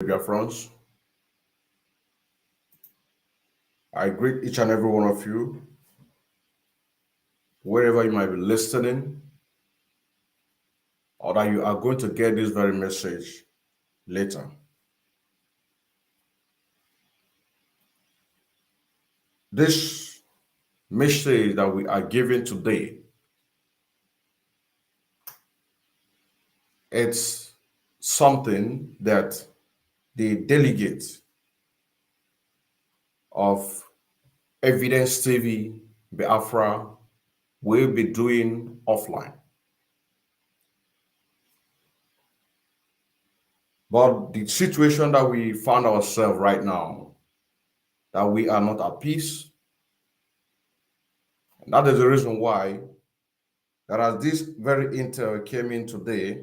Dear friends, I greet each and every one of you, wherever you might be listening, or that you are going to get this very message later. This message that we are giving today, it's something that the delegates of Evidence TV Biafra will be doing offline. But the situation that we found ourselves right now, that we are not at peace, and that is the reason why that as this very intel came in today,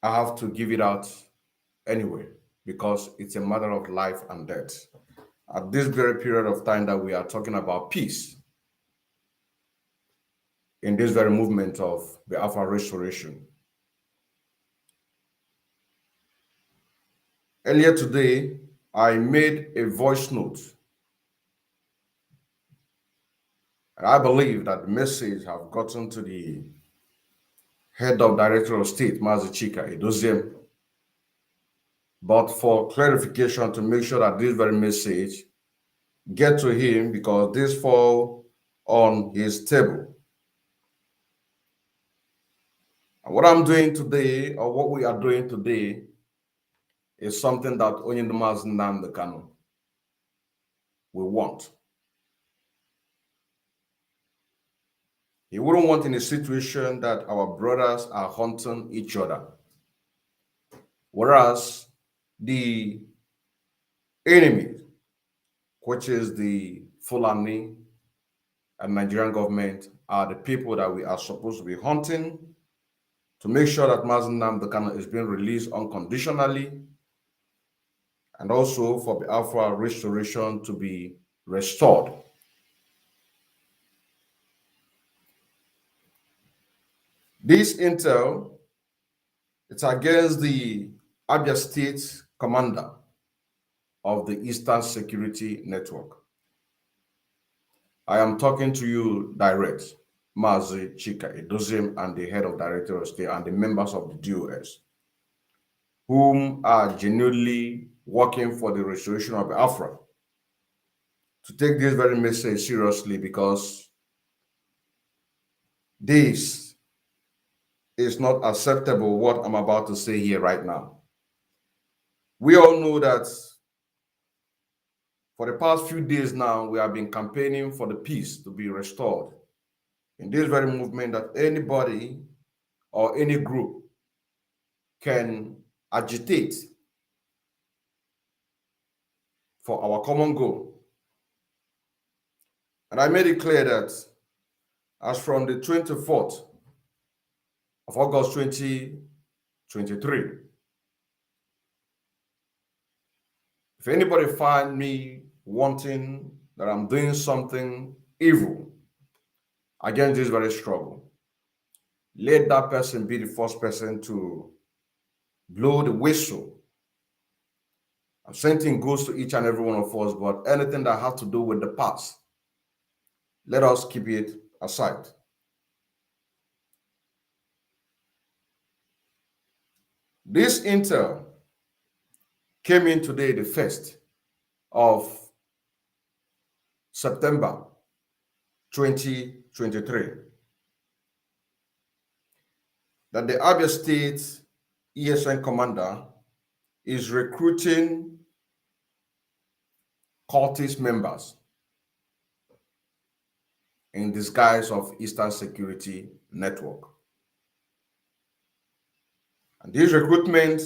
I have to give it out anyway, because it's a matter of life and death. At this very period of time that we are talking about peace, in this very movement of the Alpha Restoration. Earlier today, I made a voice note, and I believe that the message have gotten to the head of Director of State, Mazi Chika Edoziem. But for clarification, to make sure that this very message get to him, because this fall on his table. And what I'm doing today, or what we are doing today, is something that only the Mazi Kanu will want. He wouldn't want in a situation that our brothers are hunting each other, whereas the enemy, which is the Fulani and Nigerian government, are the people that we are supposed to be hunting to make sure that Mazi Kanu is being released unconditionally, and also for the Alpha restoration to be restored. This intel, it's against the ABIA State commander of the Eastern Security Network. I am talking to you direct, Mazi Chika Edoziem, and the head of Director of State and the members of the DOS, whom are genuinely working for the restoration of Biafra, to take this very message seriously, because this is not acceptable, what I'm about to say here right now. We all know that for the past few days now, we have been campaigning for the peace to be restored in this very movement, that anybody or any group can agitate for our common goal. And I made it clear that as from the 24th of August 2023, if anybody find me wanting that I'm doing something evil against this very struggle, let that person be the first person to blow the whistle. I'm saying goes to each and every one of us, but anything that has to do with the past, let us keep it aside. This intel came in today, the 1st of September 2023, that the Abia State ESN commander is recruiting cultist members in disguise of Eastern Security Network. And this recruitment,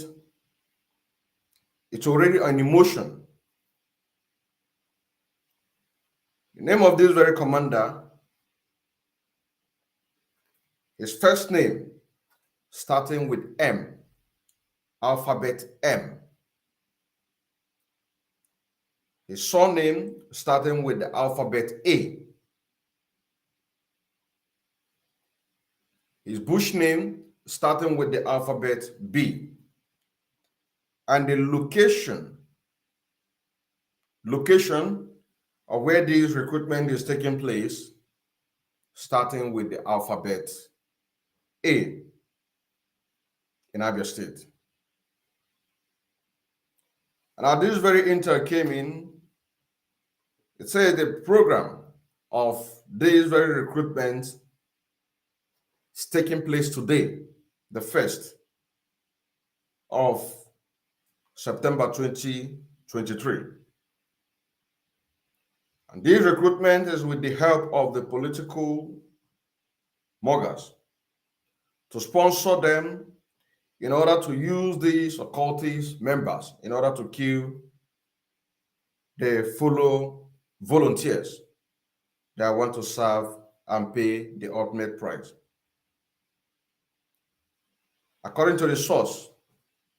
it's already an emotion. The name of this very commander, his first name starting with M, alphabet M. His surname starting with the alphabet A. His bush name starting with the alphabet B, and the location of where this recruitment is taking place, starting with the alphabet A in Abia State. And now this very intel came in. It says the program of this very recruitment is taking place today, the 1st of September 2023. And this recruitment is with the help of the political moggers to sponsor them in order to use these occultist members in order to kill the fellow volunteers that want to serve and pay the ultimate price. According to the source,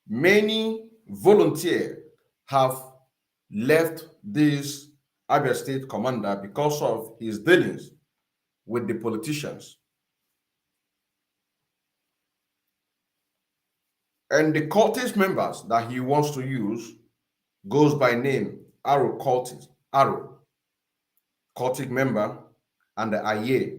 many volunteers have left this Abia State commander because of his dealings with the politicians. And the cultist members that he wants to use goes by name Arrow cultist, Arrow, cultic member, and the ABIA.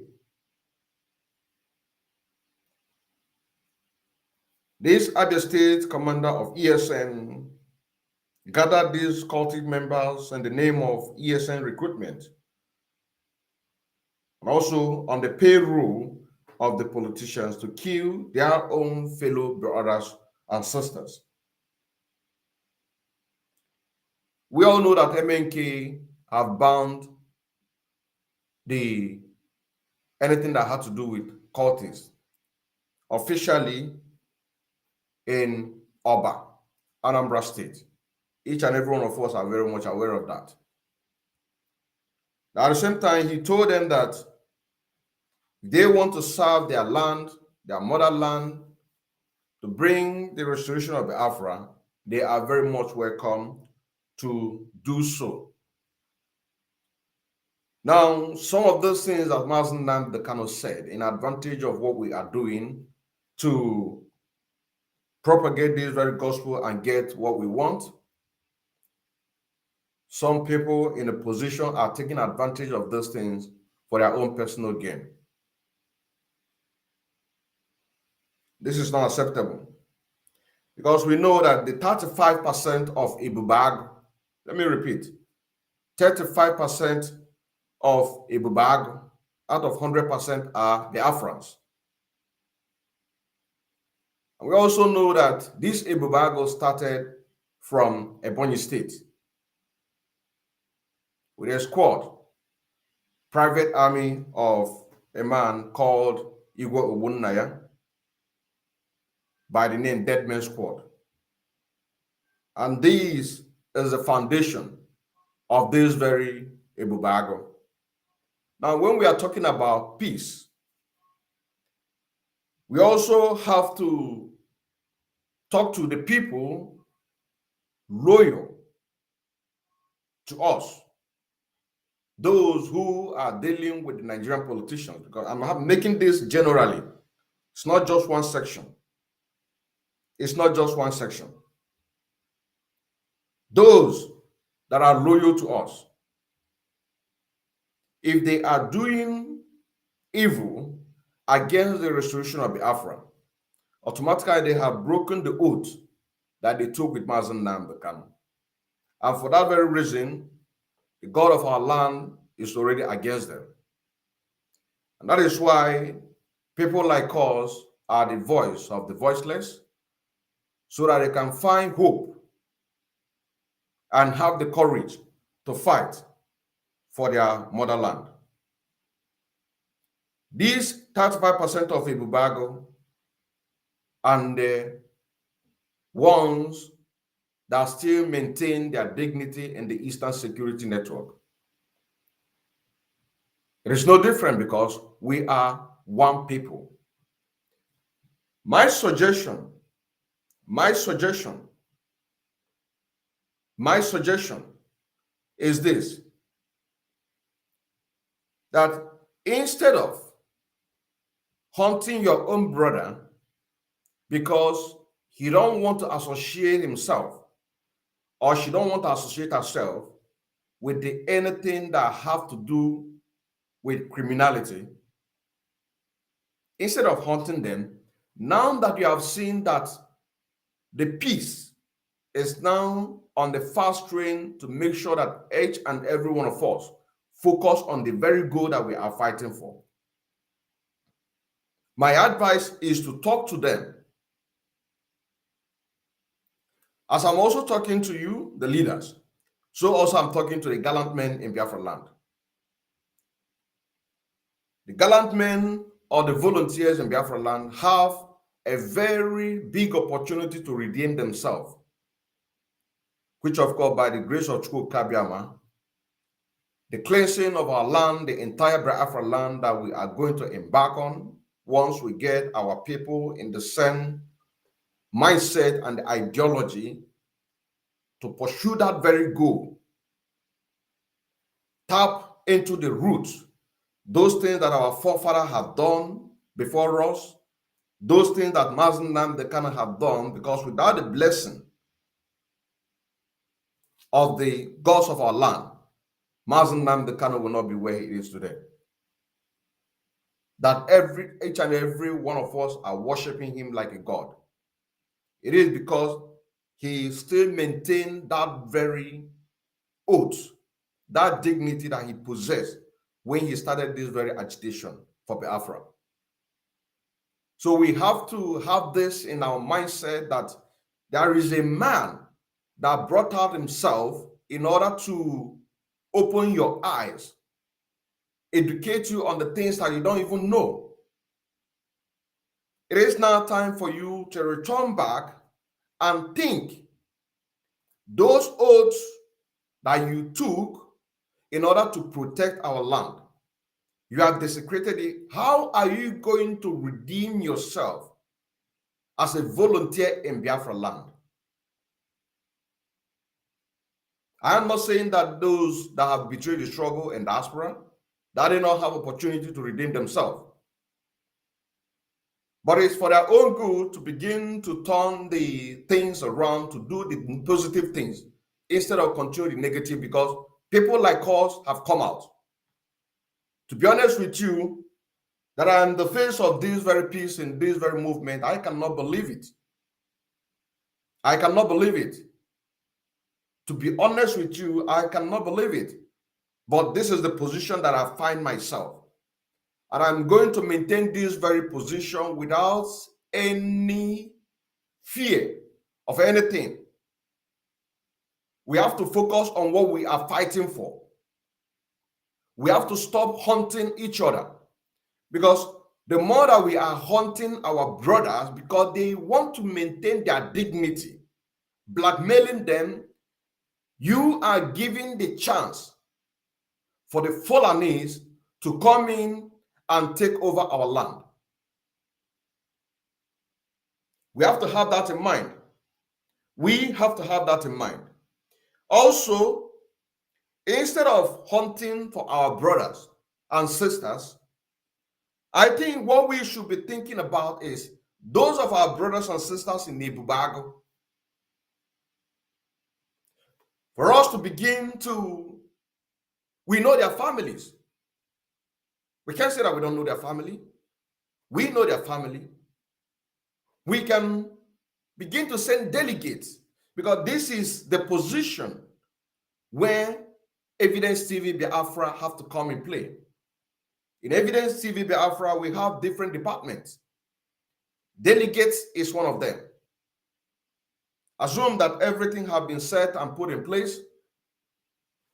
This Abia State commander of ESN gathered these cultic members in the name of ESN recruitment, and also on the payroll of the politicians to kill their own fellow brothers and sisters. We all know that MNK have banned anything that had to do with cultists officially in Oba, Anambra State. Each and every one of us are very much aware of that. Now, at the same time, he told them that they want to serve their land, their motherland, to bring the restoration of Biafra. They are very much welcome to do so. Now, some of those things that Mazi Chika said in advantage of what we are doing to propagate this very gospel and get what we want, some people in a position are taking advantage of those things for their own personal gain. This is not acceptable, because we know that the 35% of Ibubag, let me repeat, 35% of Ibubag out of 100% are the Afrans. And we also know that this Ibubago started from Ebonyi State with a squad, private army of a man called Igwe Ogbonnaya by the name Dead Man Squad. And this is the foundation of this very Ibubago. Now, when we are talking about peace, we also have to talk to the people loyal to us, those who are dealing with the Nigerian politicians, because I'm making this generally. It's not just one section. It's not just one section. Those that are loyal to us, if they are doing evil against the restoration of Biafra, automatically they have broken the oath that they took with Mazi Chika. And for that very reason, the God of our land is already against them. And that is why people like us are the voice of the voiceless, so that they can find hope and have the courage to fight for their motherland. These 35% of Ibubago and the ones that still maintain their dignity in the Eastern Security Network, it is no different, because we are one people. My suggestion is this: that instead of hunting your own brother because he don't want to associate himself, or she don't want to associate herself with anything that have to do with criminality. Instead of hunting them, now that you have seen that the peace is now on the fast train to make sure that each and every one of us focus on the very goal that we are fighting for. My advice is to talk to them. As I'm also talking to you, the leaders, so also I'm talking to the gallant men in Biafra land. The gallant men or the volunteers in Biafra land have a very big opportunity to redeem themselves, which of course by the grace of Chukwu Kabiama, the cleansing of our land, the entire Biafra land that we are going to embark on once we get our people in the same mindset and ideology to pursue that very goal. Tap into the roots, those things that our forefathers have done before us, those things that Mazi Chika Edoziem have done, because without the blessing of the gods of our land, Mazi Chika Edoziem will not be where he is today. That each and every one of us are worshiping him like a god. It is because he still maintained that very oath, that dignity that he possessed when he started this very agitation for Biafra. So we have to have this in our mindset that there is a man that brought out himself in order to open your eyes, educate you on the things that you don't even know. It is now time for you to return back and think those oaths that you took in order to protect our land. You have desecrated it. How are you going to redeem yourself as a volunteer in Biafra land? I am not saying that those that have betrayed the struggle in diaspora, that they not have opportunity to redeem themselves. But it's for their own good to begin to turn the things around, to do the positive things instead of continue the negative, because people like us have come out. To be honest with you, that I am the face of this very peace in this very movement, I cannot believe it. I cannot believe it. To be honest with you, I cannot believe it. But this is the position that I find myself. And I'm going to maintain this very position without any fear of anything. We have to focus on what we are fighting for. We have to stop hunting each other, because the more that we are hunting our brothers because they want to maintain their dignity, blackmailing them, you are giving the chance for the Fulanis to come in and take over our land. We have to have that in mind. We have to have that in mind. Also, instead of hunting for our brothers and sisters, I think what we should be thinking about is those of our brothers and sisters in Ibubago. For us to begin to, we know their families. We can't say that we don't know their family. We know their family. We can begin to send delegates, because this is the position where Evidence TV Biafra have to come in play. In Evidence TV Biafra, we have different departments. Delegates is one of them. Assume that everything has been set and put in place.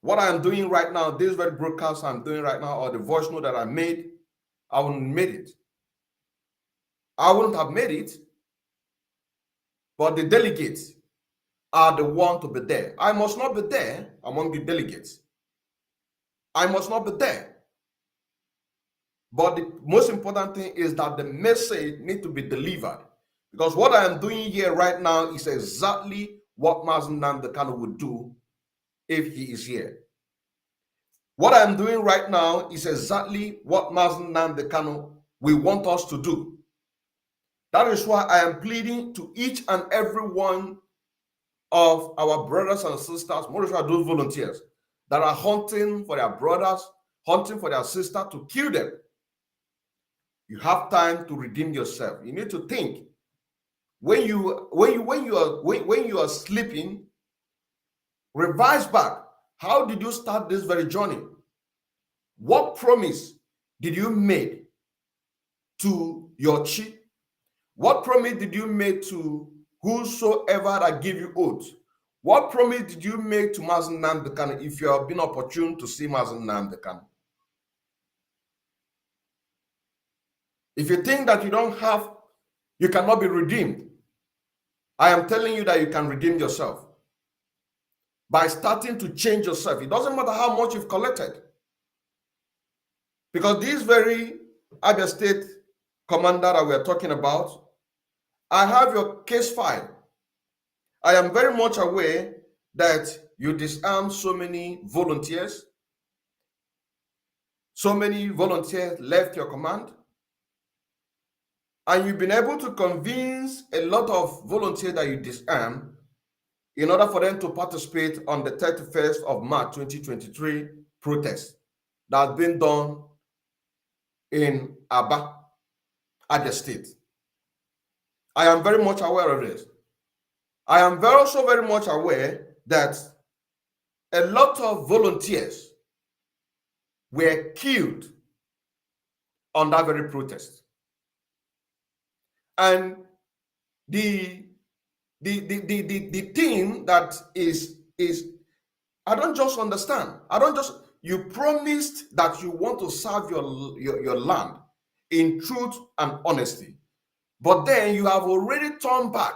What I'm doing right now, this very broadcast I'm doing right now, or the voice note that I made, I wouldn't have made it. I wouldn't have made it, but the delegates are the one to be there. I must not be there among the delegates. I must not be there. But the most important thing is that the message needs to be delivered. Because what I am doing here right now is exactly what Mazi Chika Edoziem would do if he is here. What I'm doing right now is exactly what Mazi Chika Edoziem will want us to do. That is why I am pleading to each and every one of our brothers and sisters, more especially those volunteers that are hunting for their brothers, hunting for their sister to kill them. You have time to redeem yourself. You need to think when you are sleeping, revise back. How did you start this very journey? What promise did you make to your chief? What promise did you make to whosoever that give you oath? What promise did you make to Mazi Nnamdi Kanu if you have been opportune to see Mazi Nnamdi Kanu? If you think that you cannot be redeemed, I am telling you that you can redeem yourself by starting to change yourself. It doesn't matter how much you've collected. Because this very Abia State commander that we are talking about, I have your case file. I am very much aware that you disarmed so many volunteers. So many volunteers left your command. And you've been able to convince a lot of volunteers that you disarmed in order for them to participate on the 31st of March 2023 protest that has been done in ABIA, Abia State. I am very much aware of this. I am also very much aware that a lot of volunteers were killed on that very protest. And the thing that is I don't just understand. You promised that you want to serve your land in truth and honesty, but then you have already turned back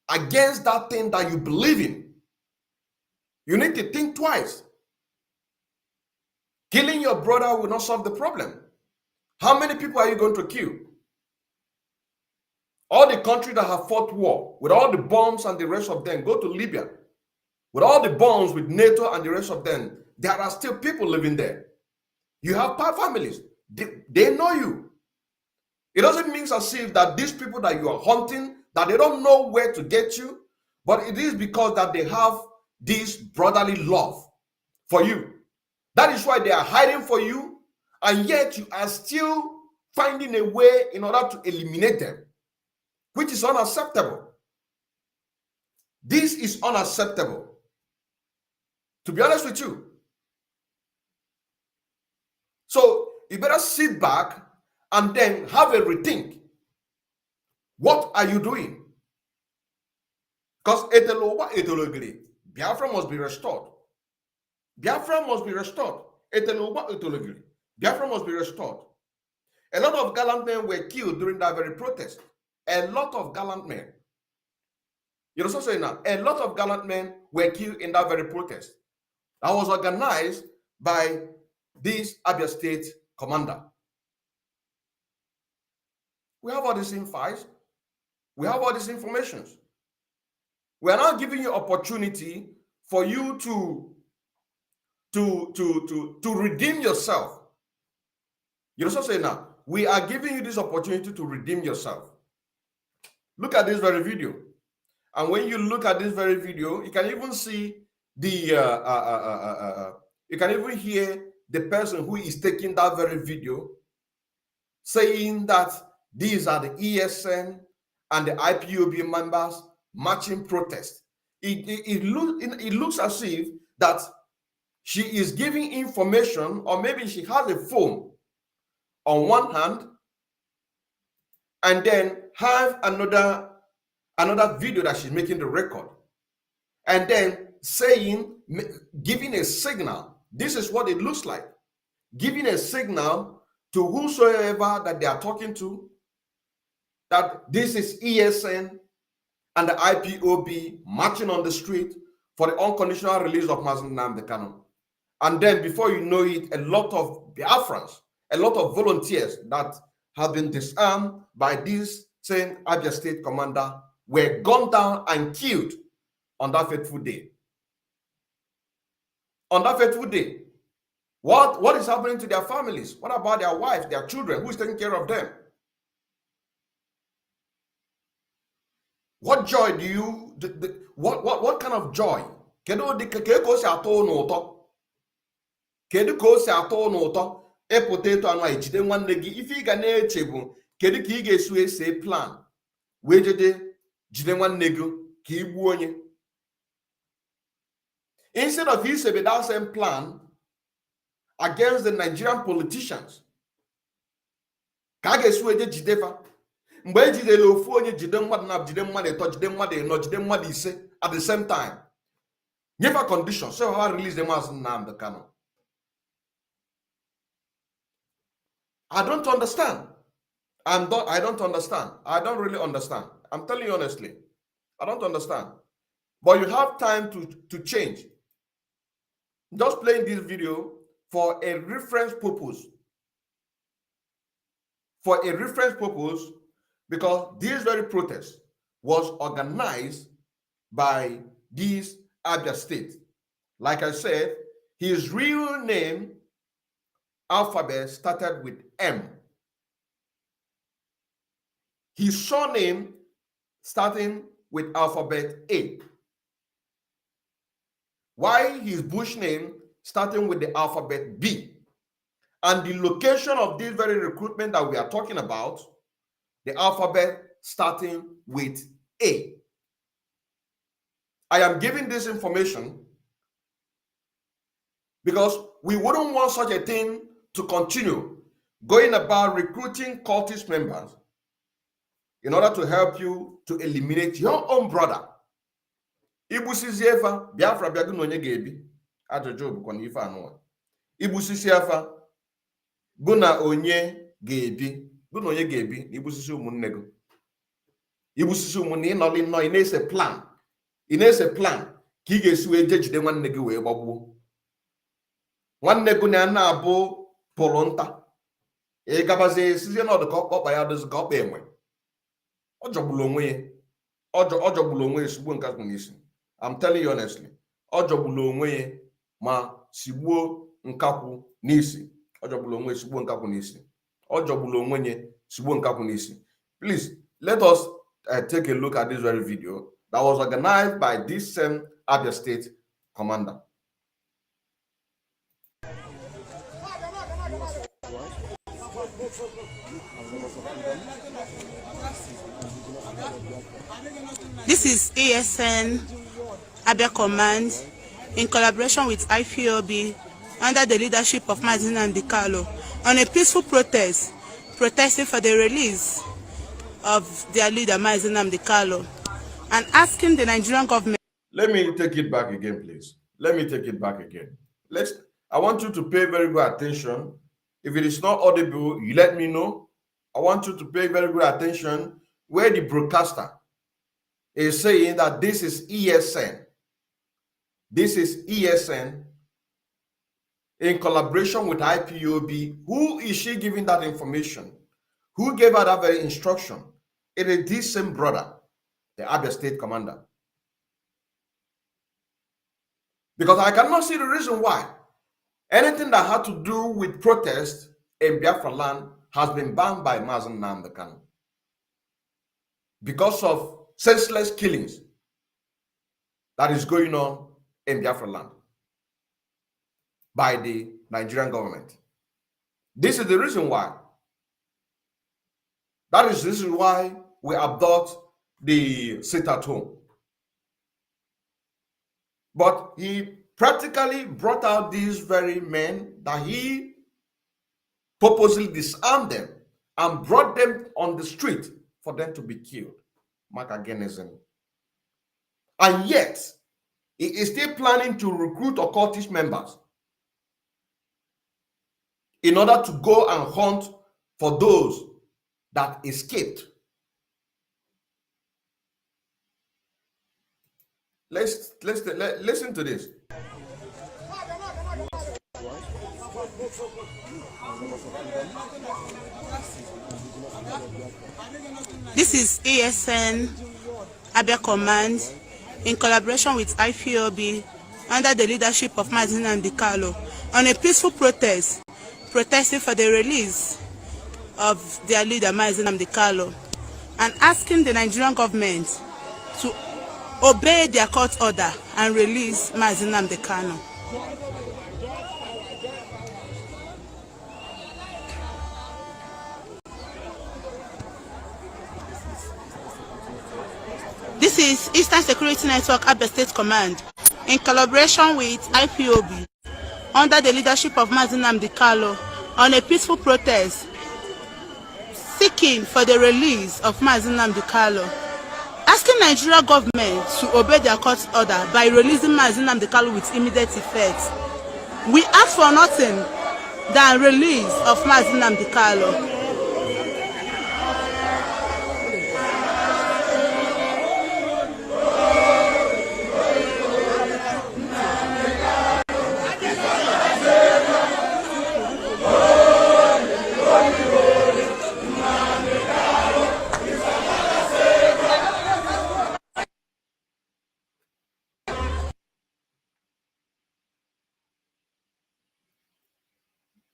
against that thing that you believe in. You need to think twice. Killing your brother will not solve the problem. How many people are you going to kill? All the countries that have fought war, with all the bombs and the rest of them, go to Libya. With all the bombs with NATO and the rest of them, there are still people living there. You have families. They know you. It doesn't mean as if that these people that you are hunting, that they don't know where to get you, but it is because that they have this brotherly love for you. That is why they are hiding for you, and yet you are still finding a way in order to eliminate them, which is unacceptable. This is unacceptable. To be honest with you. So you better sit back and then have a rethink. What are you doing? Because Biafra must be restored. Biafra must be restored. Biafra must be restored. A lot of gallant men were killed during that very protest. A lot of gallant men. You know what I'm saying now? A lot of gallant men were killed in that very protest. That was organized by this Abia State commander. We have all these files. We have all these informations. We are now giving you opportunity for you to redeem yourself. You know what I'm saying now? We are giving you this opportunity to redeem yourself. Look at this very video. And when you look at this very video, you can even see you can even hear the person who is taking that very video saying that these are the ESN and the IPOB members marching protest. It looks as if that she is giving information, or maybe she has a phone on one hand and then have another video that she's making the record, and then saying, giving a signal. This is what it looks like. Giving a signal to whosoever that they are talking to that this is ESN and the IPOB marching on the street for the unconditional release of Mazi Nnamdi Kanu. And then before you know it, a lot of Biafrans, a lot of volunteers that have been disarmed by this same Abia State commander were gunned down and killed on that fateful day. On that fateful day. What is happening to their families? What about their wives, their children? Who is taking care of them? What joy do you, what kind of joy? Kedu ka o si atọ n'ụtọ? Kedu ka o si atọ n'ụtọ? Epụta etu anụ ejide nwanne gị, ife ị ga na-eche bụ kedu ka ị ga-esu ese plan wee jide nwanne gị ka ị gbuo onye. Instead of isebe that same plan against the Nigerian politicians, ka a ga-esu eje jidefa. Mgbe ejidele ofu onye jide mmadụ na jide mmadụ ịtọ jide mmadụ ịnọ jide mmadụ ise at the same time, nyefa condition so ha release them as Nnamdi Kanu. I don't understand. I don't understand. I don't really understand. I'm telling you honestly, I don't understand. But you have time to change. Just playing this video for a reference purpose. For a reference purpose, because this very protest was organized by this ABIA state. Like I said, his real name, alphabet, started with M. His surname starting with alphabet A. While his bush name starting with the alphabet B. And the location of this very recruitment that we are talking about, the alphabet starting with A. I am giving this information because we wouldn't want such a thing to continue going about recruiting cultist members in order to help you to eliminate your own brother. Ibusisi efa Biafra biagu no nye ga-ebi ajụjụ bụkwa na ife anụwa. Ibusisi efa gụna onye ga-ebi gụna onye ga-ebi na ibusisi ụmụnne gị. Ibusisi ụmụnne ịnọli nnọọ ị na-ese plan ka ị ga-esi wee jee jide nwanne gị wee gbagbuo. Nwanne gị na-abụ pụrụ nta ị gabazie sizie n'ọdụ ka ọkpa ya dozi ka ọkpa enwe. Ọ jọgburu onwe ya sigbuo nkakwu n'isi. I'm telling you honestly, ọ jọgburu onwe ya ma sigbuo nkakwu n'isi. Ọ jọgburu onwe ya sigbuo nkakwu n'isi. Ọ jọgburu onwe ya sigbuo nkakwu n'isi. Please, let us take a look at this very video that was organized by this same ABIA state commander. This is ASN ABIA Command in collaboration with IPOB under the leadership of Mazi Chika on a peaceful protest, protesting for the release of their leader Mazi Chika and asking the Nigerian government. Let me take it back again, please. Let me take it back again. I want you to pay very good attention. If it is not audible, you let me know. I want you to pay very good attention where the broadcaster is saying that this is ESN. This is ESN in collaboration with IPOB. Who is she giving that information? Who gave her that very instruction? It is this same brother, the ABIA state commander. Because I cannot see the reason why anything that had to do with protest in Biafra land has been banned by Mazi Chika because of senseless killings that is going on in Biafra land by the Nigerian government. This is the reason why. This is why we abduct the sit-at-home. But he practically brought out these very men that he purposely disarmed them and brought them on the street for them to be killed. Mark-aganism. And yet, he is still planning to recruit occultist members in order to go and hunt for those that escaped. Listen to this. This is ASN ABIA Command in collaboration with IPOB under the leadership of Mazi Chika on a peaceful protest, protesting for the release of their leader Mazi Chika and asking the Nigerian government to obey their court order and release Mazi Nnamdi Kanu. This is Eastern Security Network ABIA State Command in collaboration with IPOB under the leadership of Mazi Nnamdi Kanu on a peaceful protest seeking for the release of Mazi Nnamdi Kanu, asking Nigeria government to obey their court order by releasing Mazi Nnamdi Kanu with immediate effect. We ask for nothing than release of Mazi Nnamdi Kanu.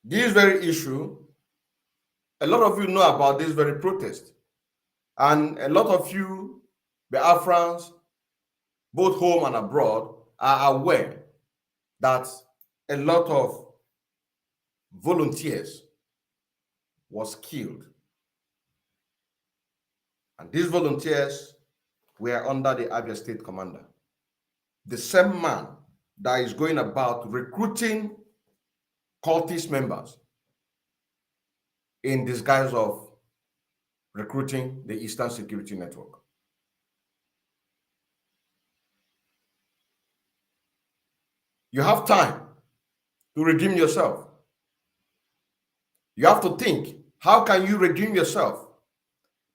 This very issue, a lot of you know about this very protest. And a lot of you, Biafrans, both home and abroad, are aware that a lot of volunteers was killed. And these volunteers were under the ABIA State Commander. The same man that is going about recruiting cultist members in disguise of recruiting the Eastern Security Network. You have time to redeem yourself. You have to think, how can you redeem yourself?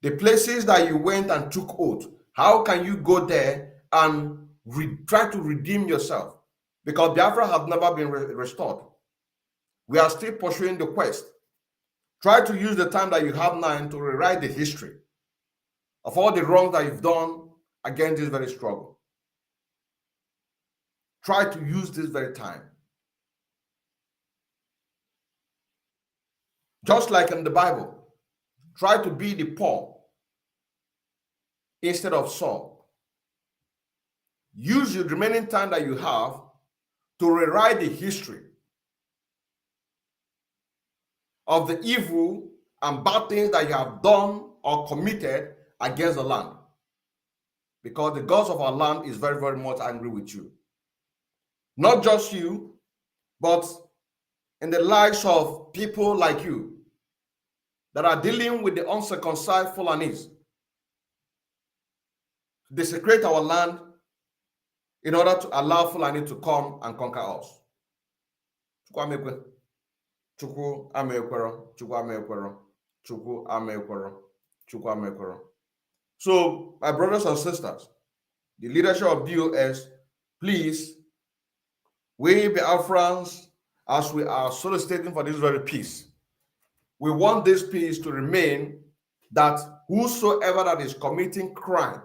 The places that you went and took oath, how can you go there and try to redeem yourself? Because Biafra have never been restored. We are still pursuing the quest. Try to use the time that you have now to rewrite the history of all the wrongs that you've done against this very struggle. Try to use this very time. Just like in the Bible, try to be the Paul instead of Saul. Use the remaining time that you have to rewrite the history of the evil and bad things that you have done or committed against the land. Because the gods of our land is very, very much angry with you. Not just you, but in the lives of people like you that are dealing with the uncircumcised Fulanis. Desecrate our land in order to allow Fulani to come and conquer us. Chukwu amekwero, Chukwu amekwero, Chukwu amekwero, Chukwu amekwero. So, my brothers and sisters, the leadership of BOS, please, we Biafrans, as we are soliciting for this very peace, we want this peace to remain that whosoever that is committing crime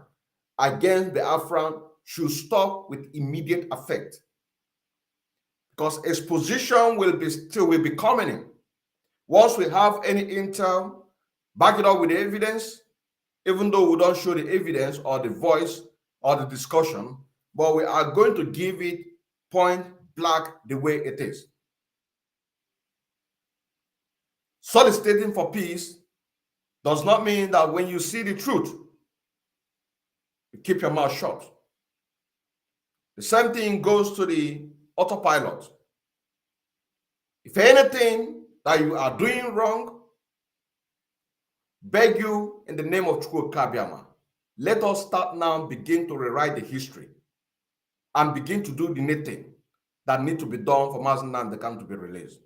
against Biafran should stop with immediate effect. Because exposition will be coming in. Once we have any intel, back it up with the evidence, even though we don't show the evidence or the voice or the discussion, but we are going to give it point blank the way it is. Soliciting for peace does not mean that when you see the truth, you keep your mouth shut. The same thing goes to the autopilot. If anything that you are doing wrong, beg you in the name of Chukwu Kabiama, let us start now, begin to rewrite the history and begin to do the knitting that need to be done for Mazi Nnamdi Kanu to be released.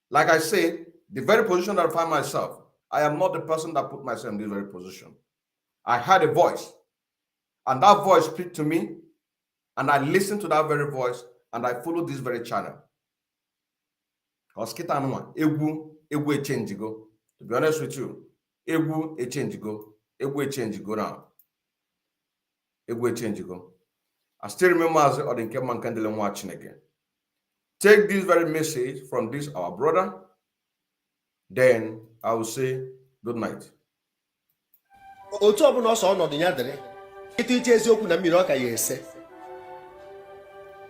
Like I said, the very position that I find myself, I am not the person that put myself in this very position. I had a voice, and that voice speak to me, and I listened to that very voice, and I followed this very channel. Because egwu a change go. To be honest with you, egwu a change go. Egwu a change go now. Egwu a change go. I still remember as Odinke Mankandele watching again. Take this very message from this our brother, then I will say good night. Otu ọbụla ọsọ ọnọdụ ya dịrị ịtụ iche eziokwu na mmiri ọka ya ese.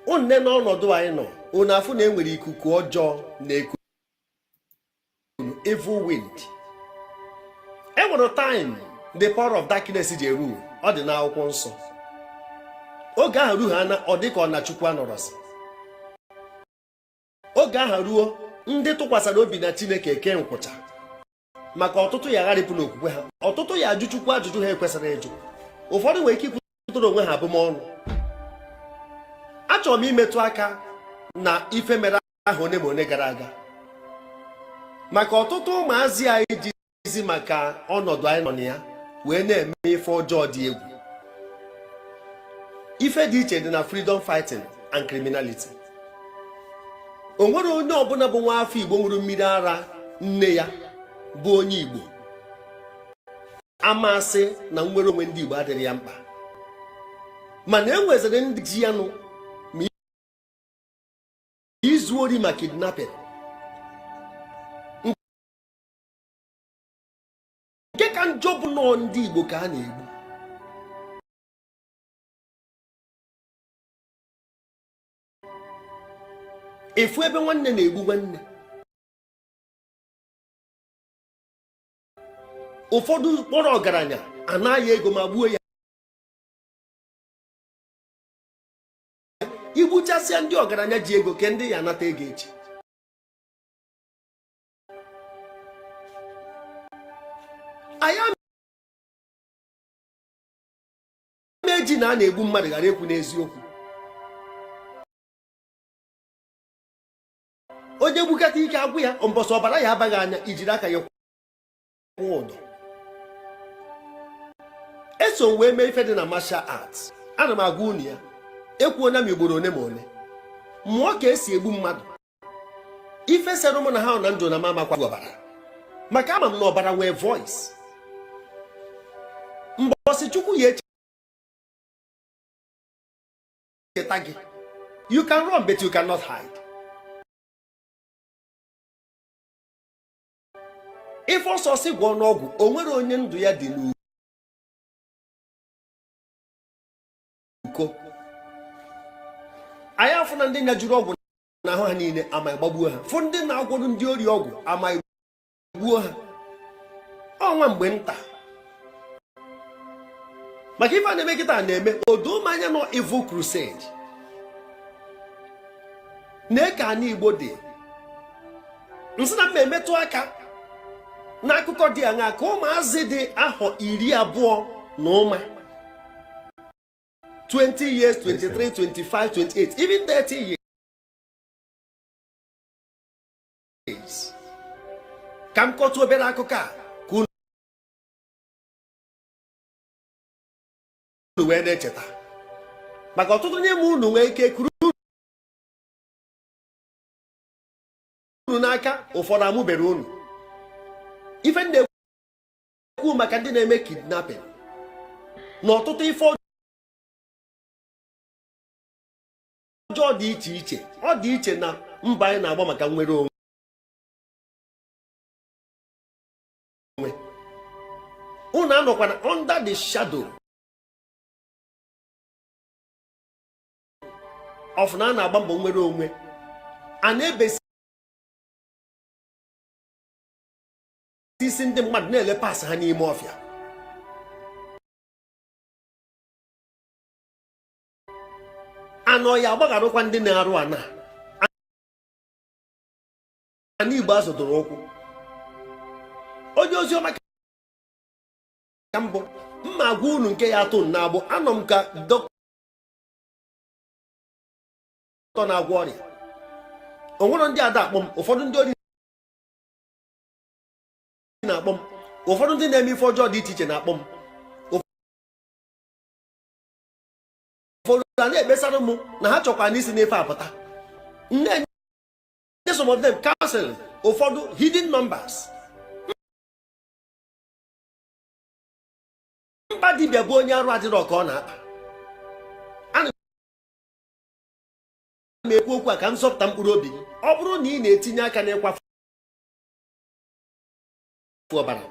Nne n'ọnọdụ anyị nọ unu afụ na enwere ikuku ọjọọ na-eku evil wind. Enwere time the power of darkness ji eru ọ dị n'akwụkwọ nsọ. Oge ahụ ruo ha na ọ dị ka ọ na Chukwu anọrọsị. Oge ahụ ruo ndị tụkwasara obi na Chineke eke nkwụcha maka ọtụtụ ya gharịpụ n'okwukwe ha. Ọtụtụ ya ajụ Chukwu ajụjụ ha ekwesịrị ịjụ. Ụfọdụ nwere ike ikwutụrụ onwe ha abụmọnụ. Achọrọ m imetụ aka na ife mere ahụ one ma one gara aga maka ọtụtụ ụmụazị anyị jizi maka ọnọdụ anyị nọ na ya wee na-eme ife ọjọọ dị egwu. Ife dị iche dị na freedom fighting and criminality. O nwere onye ọbụla bụ nwa afọ Igbo ṅụrụ mmiri ara nne ya bụ onye Igbo amasị na nnwere onwe ndị Igbo adịrị ya mkpa, mana e nweziri ndị ji ya nụ ma izu ori ma kidnapping nke ka njọ bụ nọọ ndị Igbo ka a na-egbu. Efu ebe nwanne na-egbu nwanne. Ụfọdụ kpọrọ ọgaranya anaghị ego ma gbuo ya. Igbuchasịa ndị ọgaranya ji ego ke ndị ya anata ego echi. Anya meji na a na-egbu mmadụ ghara ekwu n'eziokwu. Onye gbukata ike agwụ ya mbọsọ ọbara ya abaghị anya ijiri aka ya kwụ ụdọ. Eso wee mee ife dị na martial arts. Ana m agwa unu ya ekwuona m igboro one ma one mmụọ ka esi egbu mmadụ. Ife sere ụmụ na ha na ndụ na mama kwa ọbara maka ama m na ọbara nwee voice. Mbọsị Chukwu ya echeta gị. You can run but you cannot hide. Ife ọsọ si gwọ n'ọgwụ o nwere onye ndụ ya dị n'uko. Anyị afụ na ndị nyajuru ọgwụ n'ahụ ha niile ama gbagbuo ha. Fụ ndị na-agwọrụ ndị ori ọgwụ ama gbuo ha. Ọnwa mgbe nta maka ife a na-eme kịta na-eme odomanya nọ evil crusade. Na-eke ana Igbo dị nsị na mma emetụ aka n'akụkọ dị aṅa ka ụmụazị dị ahọ 20 na ụma 20 years, 23, 25, 28, even 30 years. Ka m kọtụ obere akụkọ a ka unu wee na-echeta maka ọtụtụ n'ime unu nwee ike kuru unu n'aka ụfọdụ amụbere unu. Ife na-ekwu maka ndị na-eme kidnapping na ọtụtụ ife ọjọọ dị iche iche. Ọ dị iche na mba anyị na-agba maka nnwere onwe. Unu anọkwana under the shadow of na a na-agba mbọ nnwere onwe. A na-ebesi isi ndị mmadụ na-ele pas ha n'ime ọfịa. Anọ ya agbagharụkwa ndị na-arụ ana Igbo azụtụrụ ụkwụ. Onye oziọma ka mbụ mma agwa unu nke ya atụ na-agbụ anọ m ka dọkịta na-agwọ ọrịa. O nwere ndị ada akpọ m, ụfọdụ ndị ori na-akpọ m, ụfọdụ ndị na-eme ife ọjọọ dị iche iche na-akpọ m. Ụfọdụ na-ekpesara m na ha chọkwa n'isi n'efe apụta. Nne some of them counseling, ụfọdụ hidden numbers. Mba dibịa bụ onye arụ adịrọ ka ọ na-akpa. Ana m ekwu okwu a ka m zọpụta mkpụrụ obi gị. Ọ bụrụ na ị na-etinye aka n'ịkwafu ọbara,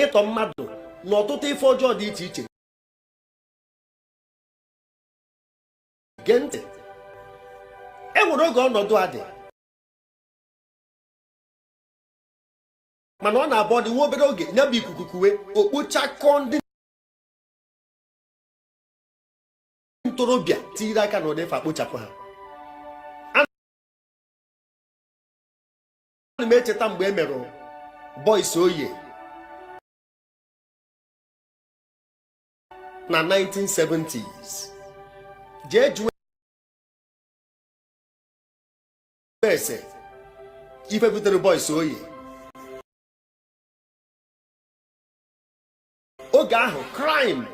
ịtọ mmadụ na ọtụtụ ife ọjọọ dị iche iche gee ntị. E nwere oge ọnọdụ a dị, mana ọ na-abụ ọ dị nwa obere oge nya bụ ikuku kuwe okpochakọ ndị ntorobịa tiri aka na ụdịfe akpochapụ ha. Ana m echeta mgbe e mere Boys Oye na 1970s. Jee jụọ ese ife butere Boys Oye. Oge ahụ crime,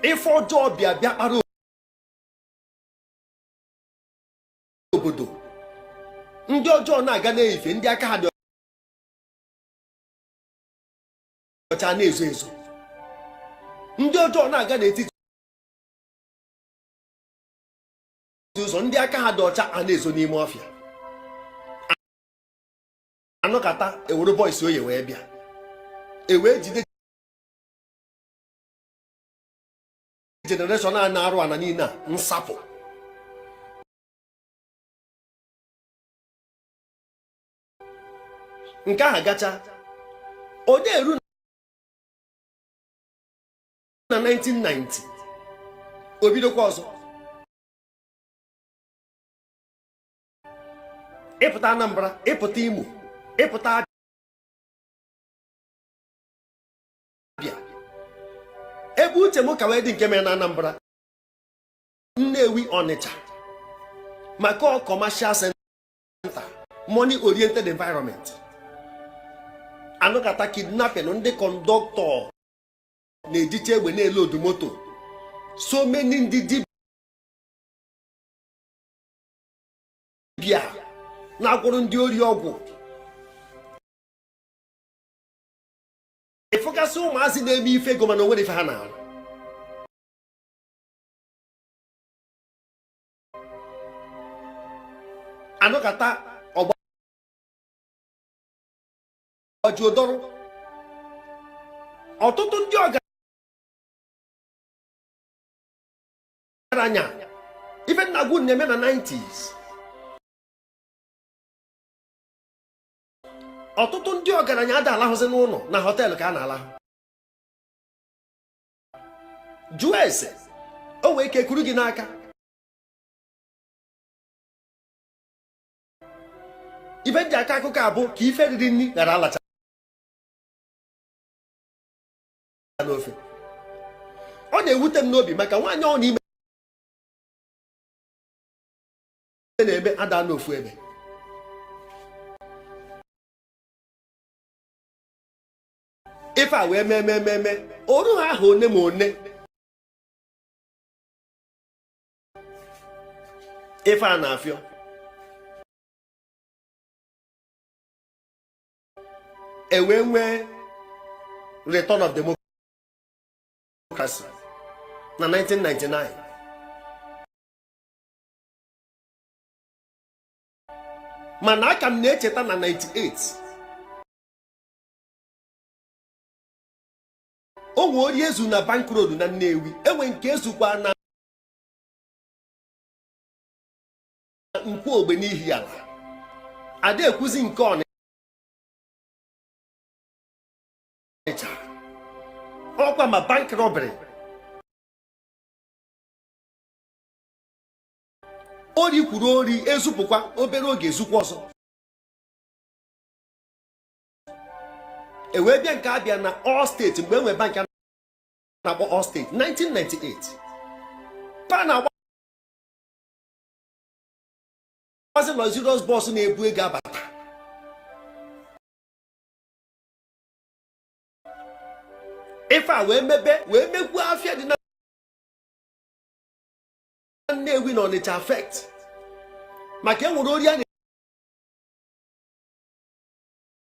ife ọjọọ bịa kpara obodo, ndị ọjọọ na-aga n'ife ndị aka ha dị ọcha na-ezo ezo, ndị ọjọọ na-aga n'etiti ụzọ, ndị aka ha dị ọcha a na-ezo n'ime ọfịa. Anọkata ewere Boys Oye wee bịa, ewee jide generation a na-arụ ana niile a nsapụ. Nke ahụ gacha, onye eru na 1990 o bidokwa ọzọ. Ịpụta Anambra, ịpụta Imo, ịpụta Abia. Ebe uche m ka wee dị nke mere na Anambra, Nnewi, Ọnịcha, maka commercial center, money oriented environment. Anọkata kidnapping, ndị kọndọktọ na-ejicha egbe na-elodu moto, so many ndị dibịa na-agwụrụ ndị ori ọgwụ. Efokasị ụmụazị na-eme ife ego mana onwere ife ha na-arụ. Anọkata ọjụ odọrọ, ọtụtụ ndị ọgaranya ife nna gwu na-eme na 90s. Ọtụtụ ndị ọgaranya ada alahụzi n'ụlọ, na họteelụ ka a na-alahụ. Jụọ ese, o wee ike kuru gị n'aka. Ife ndị aka akụkọ abụ ka ife riri nri ghara alacha n'ofe. Ọ na-ewute m n'obi maka nwaanyị ọ n'ime na-eme ada n'ofu ebe. Ife a wee mee oru ha ahụ one ma one. Ife a na-afịọ ewee nwee return of democracy na 1999. Mana aka m na-echeta na 98 o nwe ori ezu na Bank Road na Nnewi, enwe nke ezukwa na Nkwo Ogbe n'ihi ala. Ada ekwuzi nke Ọnịcha, ọkwa ma bank robbery. Ori kwuru ori, ezupụkwa obere oge ezukwa ọzọ. Ewee bịa nke Abịa na All State mgbe enwe bank a na-akpọ All State 1998. Pa na agbazi Luxurious bus na-ebu ego abata. Ife a wee mekwu afịa dị na Nnewi na Ọnịcha affect, maka enwere ori a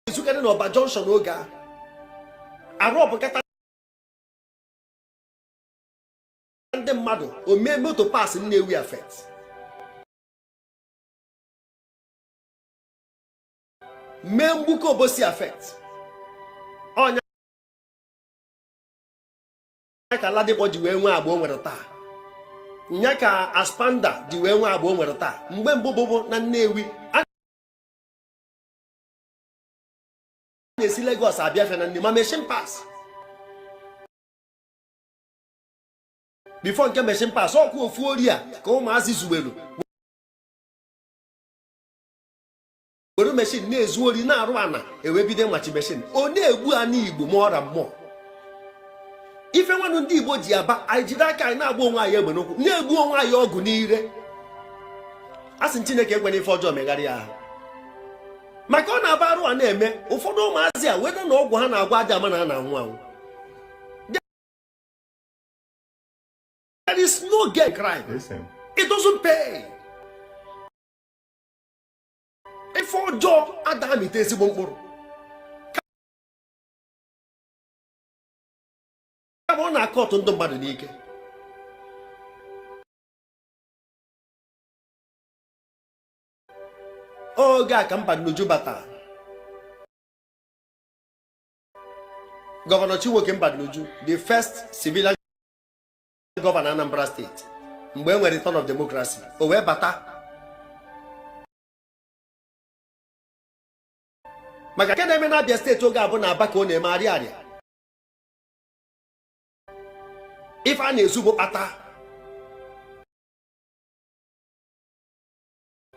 na-ezukarị n'Ọba Junction oge a. Arụ ọbụkata ndị mmadụ, o mee moto pass Nnewi affect. Mee mgbuke Obosi affect. Ọnya ka Ladipo ji wee nwee agba o nwere taa. nya ka aspanda di wee nwa abụọ nwere taa mgbe mbụbụbụ na Nnewi a na-esi Lagos abịa fe na nne ma machine pass before nke machine pass ọkụ ofu ori a ka ụmụazị zuwelu were machine na-ezu ori na-arụ ana ewebide machi machine ọ na-egbu anyị Igbo ma ọra mmụọ ife nwanụ ndị Igbo ji aba anyị jide aka anyị na-agba onwe anyị egbe n'okwu na-egbu onwe anyị ọgụ n'ire a sị Chineke ekwe n'ife ọjọọ megharịa ahụ maka ọ na-aba arụ a na-eme ụfọdụ ụmụazị a weda na ọgwụ ha na-agwa adị ama na ha na-anwụ anwụ. There is no get crime. It doesn't pay. Ife ọjọọ ada amịta ezigbo mkpụrụ kama ọ na-akọ ọtụ ndị mmadụ n'ike. Oge a ka Mbanuju batara, Gọvanọ Chiwoke Mbanuju, the first civilian governor Anambra State, mgbe e nwere return of democracy, o wee bata maka nke na-eme na Abia steeti oge abụ na Aba ka ọ na-eme arịa ife a na-ezugbo kpata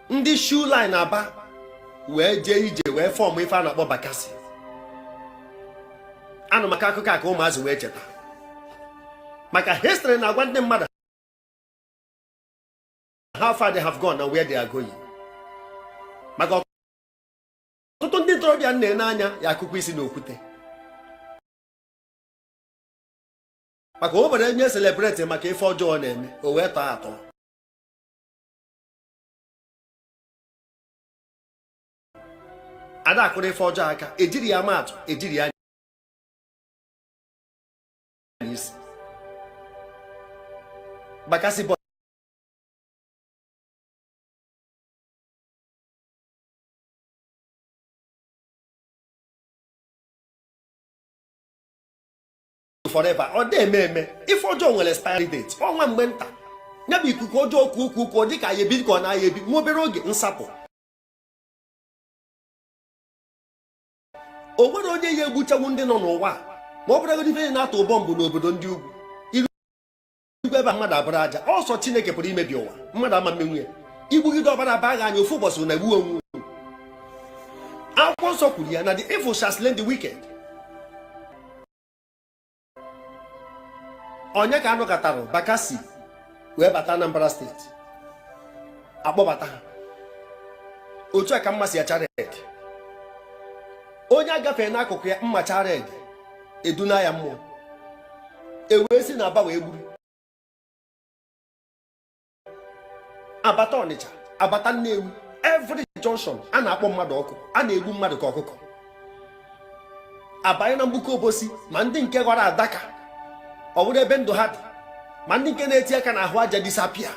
ndị shoe line Aba wee jee ije wee fọm ife a na-akpọ bakasị. Anụ maka akụkọ a ka ụmụazị wee cheta maka history na-agwa ndị mmadụ how far they have gone and where they are going. Maka ọtụtụ ndị ntorobịa na-ene anya ya akụkọ isi n'okwute maka o nwere nye celebrate maka ife ọjọọ na-eme o wee tọọ atọ. Ada akụrụ ife ọjọọ aka ejiri ya maatụ ejiri ya n'isi bakasị bọ forever ọ dị eme ife ọjọọ nwere expiry date ọnwa mgbe nta ya bụ ikuku ọjọọ ka ukwu dị ka ya ebi ka ọ na-aya ebi nwa obere oge nsapụ. O nwere onye ya egbuchanwu ndị nọ n'ụwa ma ọ bụrụ ife na-atụ bọmbụ n'obodo ndị ugwu iru ebe mmadụ abụrụ aja ọsọ Chineke pụrụ imebi ụwa mmadụ ama mmenwu ya igbugide ọbara baghị anya ofu ụbọchị na egbu onwe. Akwụkwọ nsọ kwuru ya na the evil shall slay the wicked. Onye ka anọkọtara bakasị wee bata Anambra steeti akpọbata ha otu a ka mmasị ya chared onye agafee n'akụkụ ya mmacha red eduna ya mmụọ ewee si na Aba wee gburu abata Ọnịcha abata Nnewi every junction a na-akpọ mmadụ ọkụ a na-egbu mmadụ ka ọkụkọ abanye na mgbuke Obosi ma ndị nke gwara adaka ọ bụrụ ebe ndụ ha dị ma ndị nke na-eti aka n'ahụ aja disapia.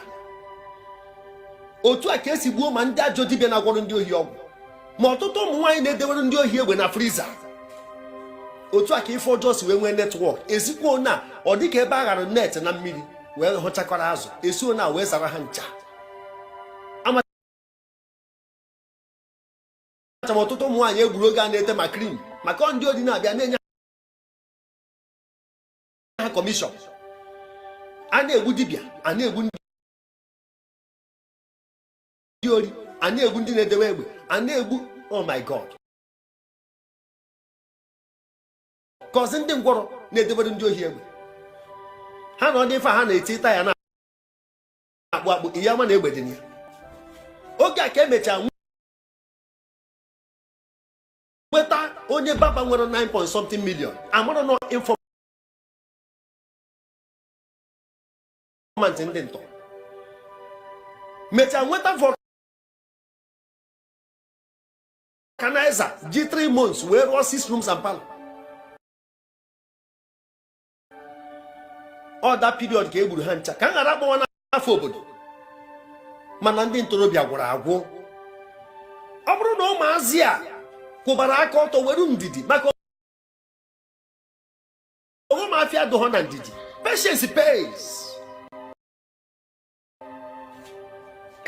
Otu a ka esi gbuo ma ndị ajọ dibịa na-agwọrọ ndị ohi ọgwụ ma ọtụtụ ụmụ nwaanyị na-edewere ndị ohi egbe na friza. Otu a ka ife ọjọọ si wee nwee netwọk esikwa na ọ dị ka ebe a ghara net na mmiri wee hụchakwara azụ esi na wee zara ha ncha. Amacha m ọtụtụ ụmụ nwaanyị egburu oge a na-ete ma krim maka ndị odi na-abịa na-enye ha kọmishọn. A na-egbu dibịa a na-egbu ndị ori a na-egbu ndị na-edewe egbe a na-egbu oh my God kọzi ndị ngwọrọ na-edebere ndị ohi egbe ha na ọ dị ife ha na-eti taya na-akpụ akpụ ihe ama na egbe dị ya. Oge a ka emechaa nweta onye baba nwere 9.something million amara nọ informant ndị ntọ mechaa nweta vulcanizer ji 3 months wee rụọ 6 rooms and parlor. Ọ da period ka egburu ha ncha ka m ghara akpọwa n'afọ obodo mana ndị ntorobịa gwụrụ agwụ. Ọ bụrụ na ụmụazị a kwụbara aka ọtọ were ndidi maka ọghọm afịa dụghọ na ndidi patience pays.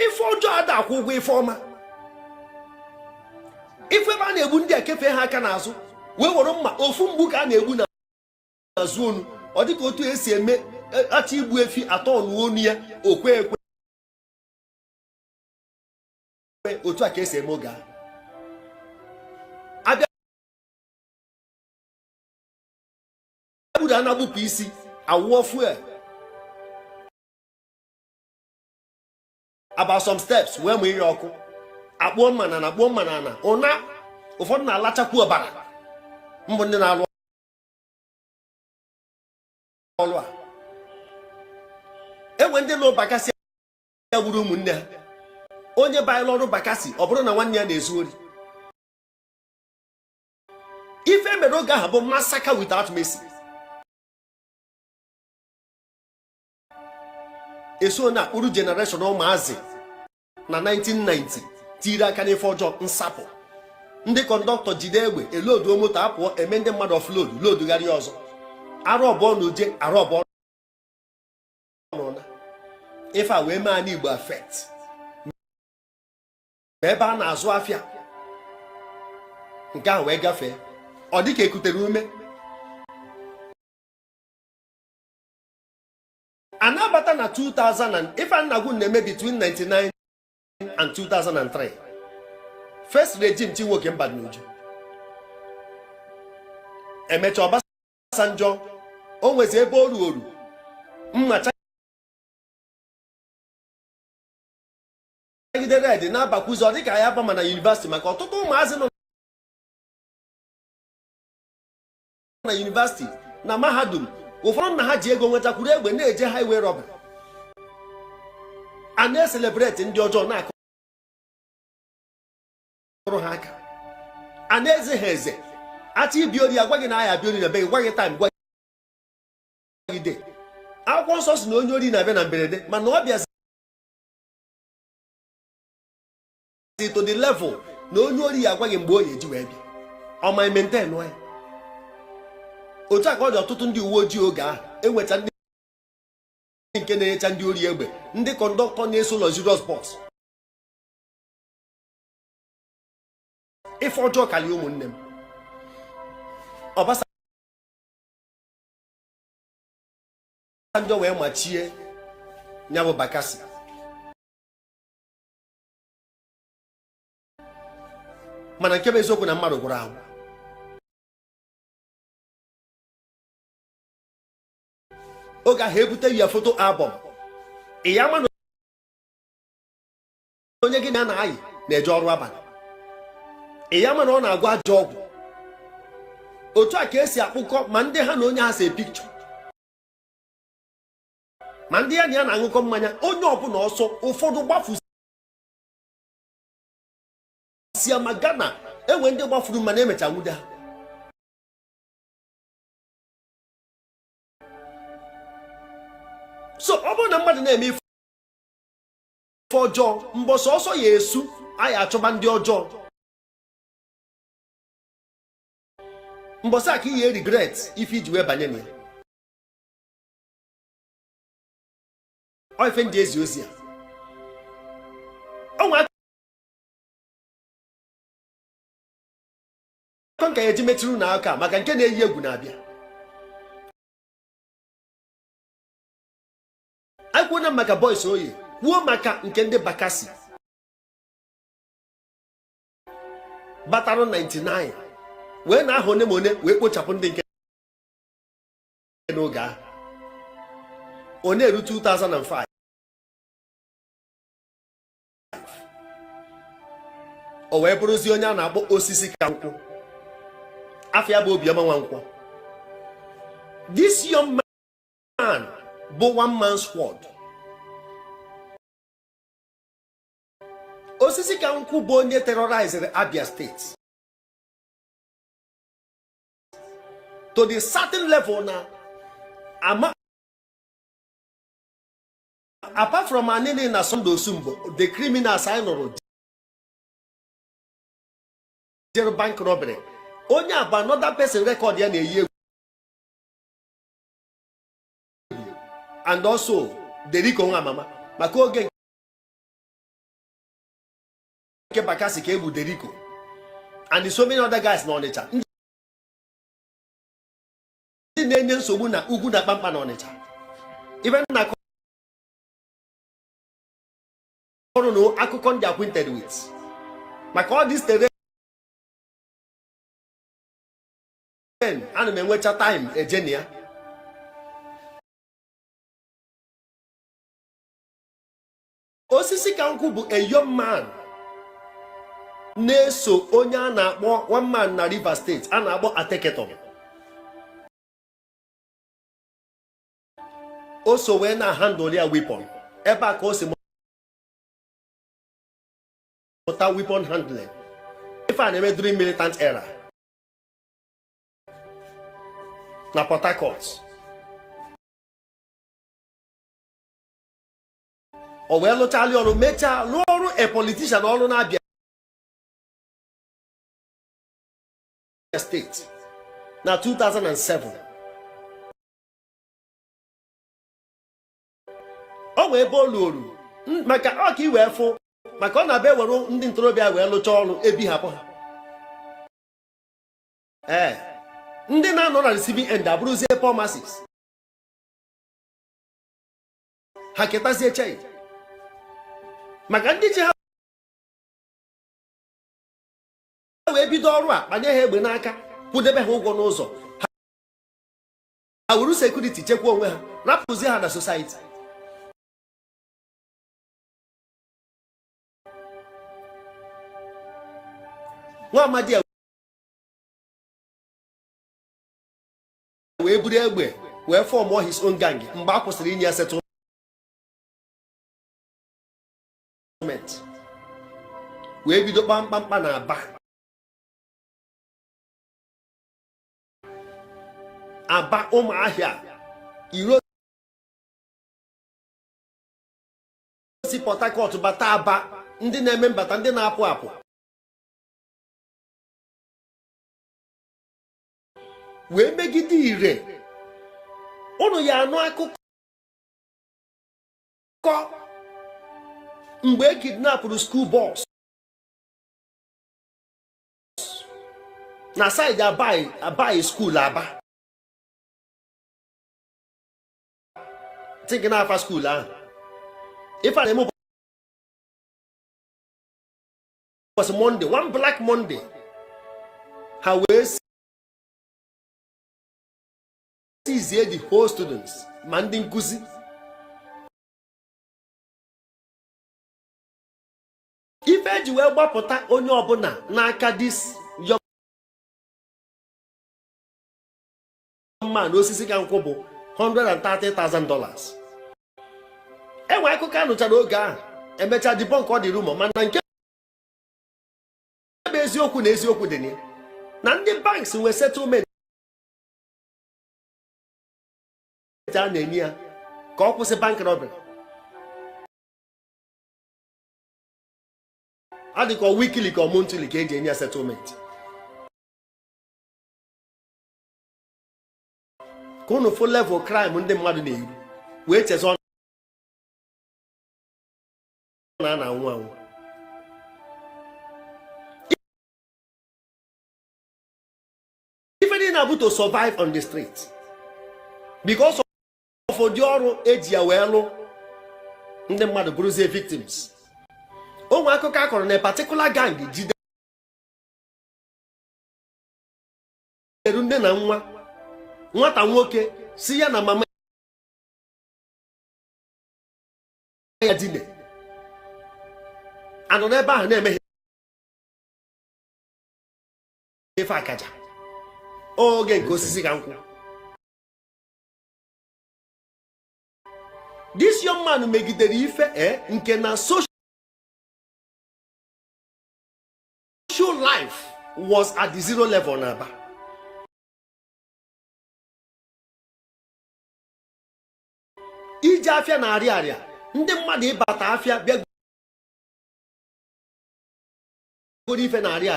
ife ọjọọ ada akwụ ụgwọ ife ọma. Ife ebe a na-egbu ndị a kefe ha aka n'azụ wee were mma ofu mgbu ka a na-egbu n'azụ onu. Ọ dịka otu esi eme achọ igbu efi atọ ọnụ onu ya okwe ekwe. Otu a ka esi eme oge ahụ. Abịa gburu a na-agbupụ isi awụọ fuel about some steps wee mụ ire ọkụ akpụọ mma na akpụọ mma na ụna ụfọdụ na-alachakwu ọbara mbụ ndị na-alụ ọlụ a. Enwe ndị nọ bakasị ya gburu ụmụnne ha. Onye banyere ọrụ bakasị ọ bụrụ na nwanne ya na-ezu ori. Ife mere oge ahụ bụ massacre without mercy. Eso na akpụrụ generation ụmụazị na 1990 tiri aka n'ife ọjọọ nsapụ. Ndị kọndọktọ jide egbe eloduo moto apụọ eme ndị mmadụ offload loadugharịa ọzọ. Arụ ọbụọ na oje arụ ọbụọ n'ụna. Ife a wee mee anyị Igbo affect. Ebe a na-azụ afịa nke ahụ wee gafee ọ dịka ekutere ume. Anabata na 2000 ife Annagwu na-eme between 99 and 2003 first regime Chinwoke Mbadinuju. Emecha Obasanjo o nwezi ebe oru oru mmacha red na-abakwụzi ọ dịka ya bama na university maka ọtụtụ ụmụazị nọ na university na mahadum ụfọdụ na ha ji ego nwetakwuru egbe na-eje highway robbery. A na-eselebreti ndị ọjọọ na-akụrụ ha aka. A na-eze ha eze achị ibiori agwa gị na aya biori na be gị gwa gị time gwa gị de. Akwụkwọ nsọ si na onye ori na-abịa na mberede mana ọ bịazi to the level na onye ori ya agwa gị mgbe o ya eji wee bịa ọ ma maintain ya. Otu a ka ọ dị ọtụtụ ndị uwe ojii oge ahụ enwecha ndị nke na-enyecha ndị ori egbe ndị kọndọktọ na-eso luxurious bus. Ife ọjọọ karịa ụmụnne m. Obasanjo wee machie ya bụ bakasị. Mana nke bụ eziokwu na mmadụ gwụrụ ahụ. Oge ahụ ebute ya foto album ya ma na onye gị na-ayị na-eje ọrụ abalị ya ma na ọ na-agwa ajọ ọgwụ. Otu a ka esi akpụkọ ma ndị ha na onye ha see pikchọ ma ndị ya na ya na-aṅụkọ mmanya onye ọbụla ọsọ ụfọdụ gbafusia ma Ghana enwe ndị gbafuru mana emecha nwude ha. So ọ bụrụ na mmadụ na-eme ife ọjọọ mbọsọ ọsọ ya esu anyị achọba ndị ọjọọ mbọsọ a ka ihe regret ife iji wee banye na ya. Ọ ife ndị ezi ozi a ọnwa akọ nka ya eji metụrụ na aka maka nke na-eyi egwu na-abịa. Akwụna maka boys oye kwuo maka nke ndị bakasị batara 99 wee na-ahụ one ma one wee kpochapụ ndị nke n'oge ahụ. Ọ na-eru 2005 o wee bụrụzie onye a na-akpọ Osisi ka nkwụ. Afọ ya bụ Obiọma Nwankwọ. This young man bụ one man squad. Osisi ka nkwụ bụ onye terrorized Abia State to the certain level na ama apart from Anini na Sunday Osumbo, the criminals I know bank robbery. Only about another person record ya na-eyi egwu. And also the Rico Mama maka oge nke Bakassi ka egbu Deriko and so many other guys na Ọnịcha ndị na-enye nsogbu na ugwu na kpamkpa na Ọnịcha even na ọrụ na akụkọ ndị acquainted with maka all this terrain ana m enwecha time ejeni ya osisi ka nkwụ bụ a young man na-eso onye a na-akpọ one man na Rivers State a na-akpọ Ateketon o so wee na handle ya weapon ebe a ka o si mụta weapon handling ife a na-eme during militant era na Port Harcourt o wee lụchala ọrụ mechaa rụọ ọrụ a politician ọrụ na Abia State na 2007 o wee ebe olu maka ọ ka i wee fụ maka ọ na-abịa were ndị ntorobịa wee lụcha ọrụ ebihapụ ha ndị na-anọ na receiving end abụrụzie pharmacists ha ketazie chei maka ndị ji ha wee bido ọrụ a kpanye ha egbe n'aka kwụdebe ha ụgwọ n'ụzọ ha wuru sekuriti chekwa onwe ha rapụzie ha na society nwa amadi wee buru egbe wee form his own gang mgbe a kwụsịrị inye settlement wee bido kpamkpamkpa na Aba Ụmụahịa iro si Port Harcourt bata Aba ndị na-eme mbata ndị na-apụ apụ wee megide ire ụnụ ya anụ akụkọ mgbe e kidnapụrụ school bus na side Abai school Aba thinking after school if I remember was Monday, one black Monday, how we see the whole students manding kuzi if eji wee gbapụta onye ọbụla n'aka this young man osisi ka nkwụ bụ $130,000 enwe akụkọ anụchara oge ahụ emecha debunk ọ dị rumor mana nke bụ eziokwu na eziokwu dị na ndị banks nwe settlement a na-enye ya ka ọ kwụsị bank robbery ọ dị ka weekly ka monthly ka eji enye ya settlement ka unu full level crime ndị mmadụ na-eru wee chezọ na anwụ anwụ ife dị na-abụ to survive on the street because of ụdị ọrụ eji ya wee lụ ndị mmadụ bụrụzie victims onwe akụkọ akọrọ na particular gang jide eru nne na nwata nwoke si ya na mama ya dine anọ n'ebe ahụ na-emeghe ife akaja oge nke osisi ka nkwụ this young man megidere ife nke na social life was at the zero level na Aba ije afịa na arịa ndị mmadụ ịbata afịa bịa goro ife na arịa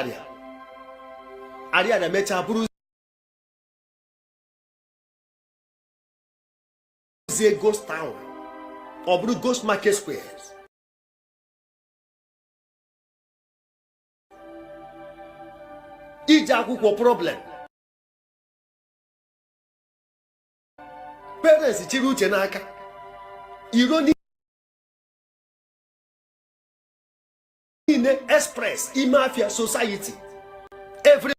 mechaa bụrụzie ghost town ọ bụrụ ghost market squares iji akwụkwọ problem. Parents chiri uche n'aka. Iro niile express ime afia society everywhere.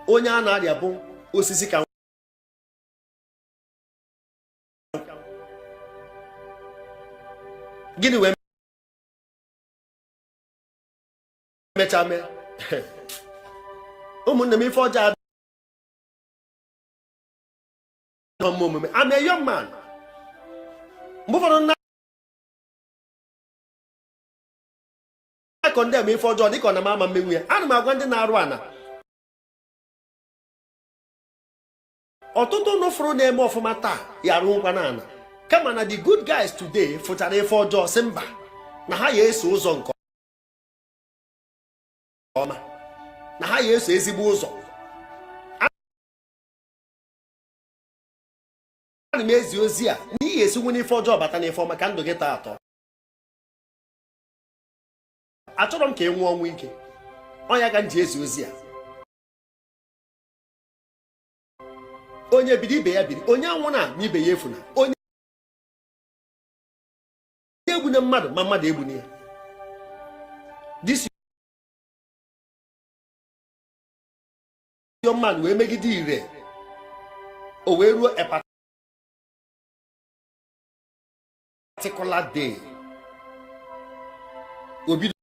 Onye a na-arịa bụ osisi ka gịnị wee mecha mee ụmụnne m ife ọjọọ omume. I'm a young man. Move on na condemn ife ọjọọ dịka ọ na mama mmenwu ya. Ana m agwa ndị na-arụ ana ọtụtụ n'ụfọdụ na-eme ọfụma taa ya arụ nkwa na ana, kama na the good guys today fụchara ife ọjọọ sị mba na ha ya eso ụzọ nke ọma, na ha ya eso ezigbo ụzọ. Ana m ezi ozi a n'ihi esigwu n'ife ọjọọ bata n'ife ọma ka ndụ gị taa atọ. Achọrọ m ka ị nwụọ ọnwụ ike, ọnya ka m ji ezi ozi a. Onye biri ibe ya biri, onye anwụ na ibe ya efu na, onye egbu na mmadụ ma mmadụ egbu na ya. This young man wee megide ire, o wee ruo a particular day. Obido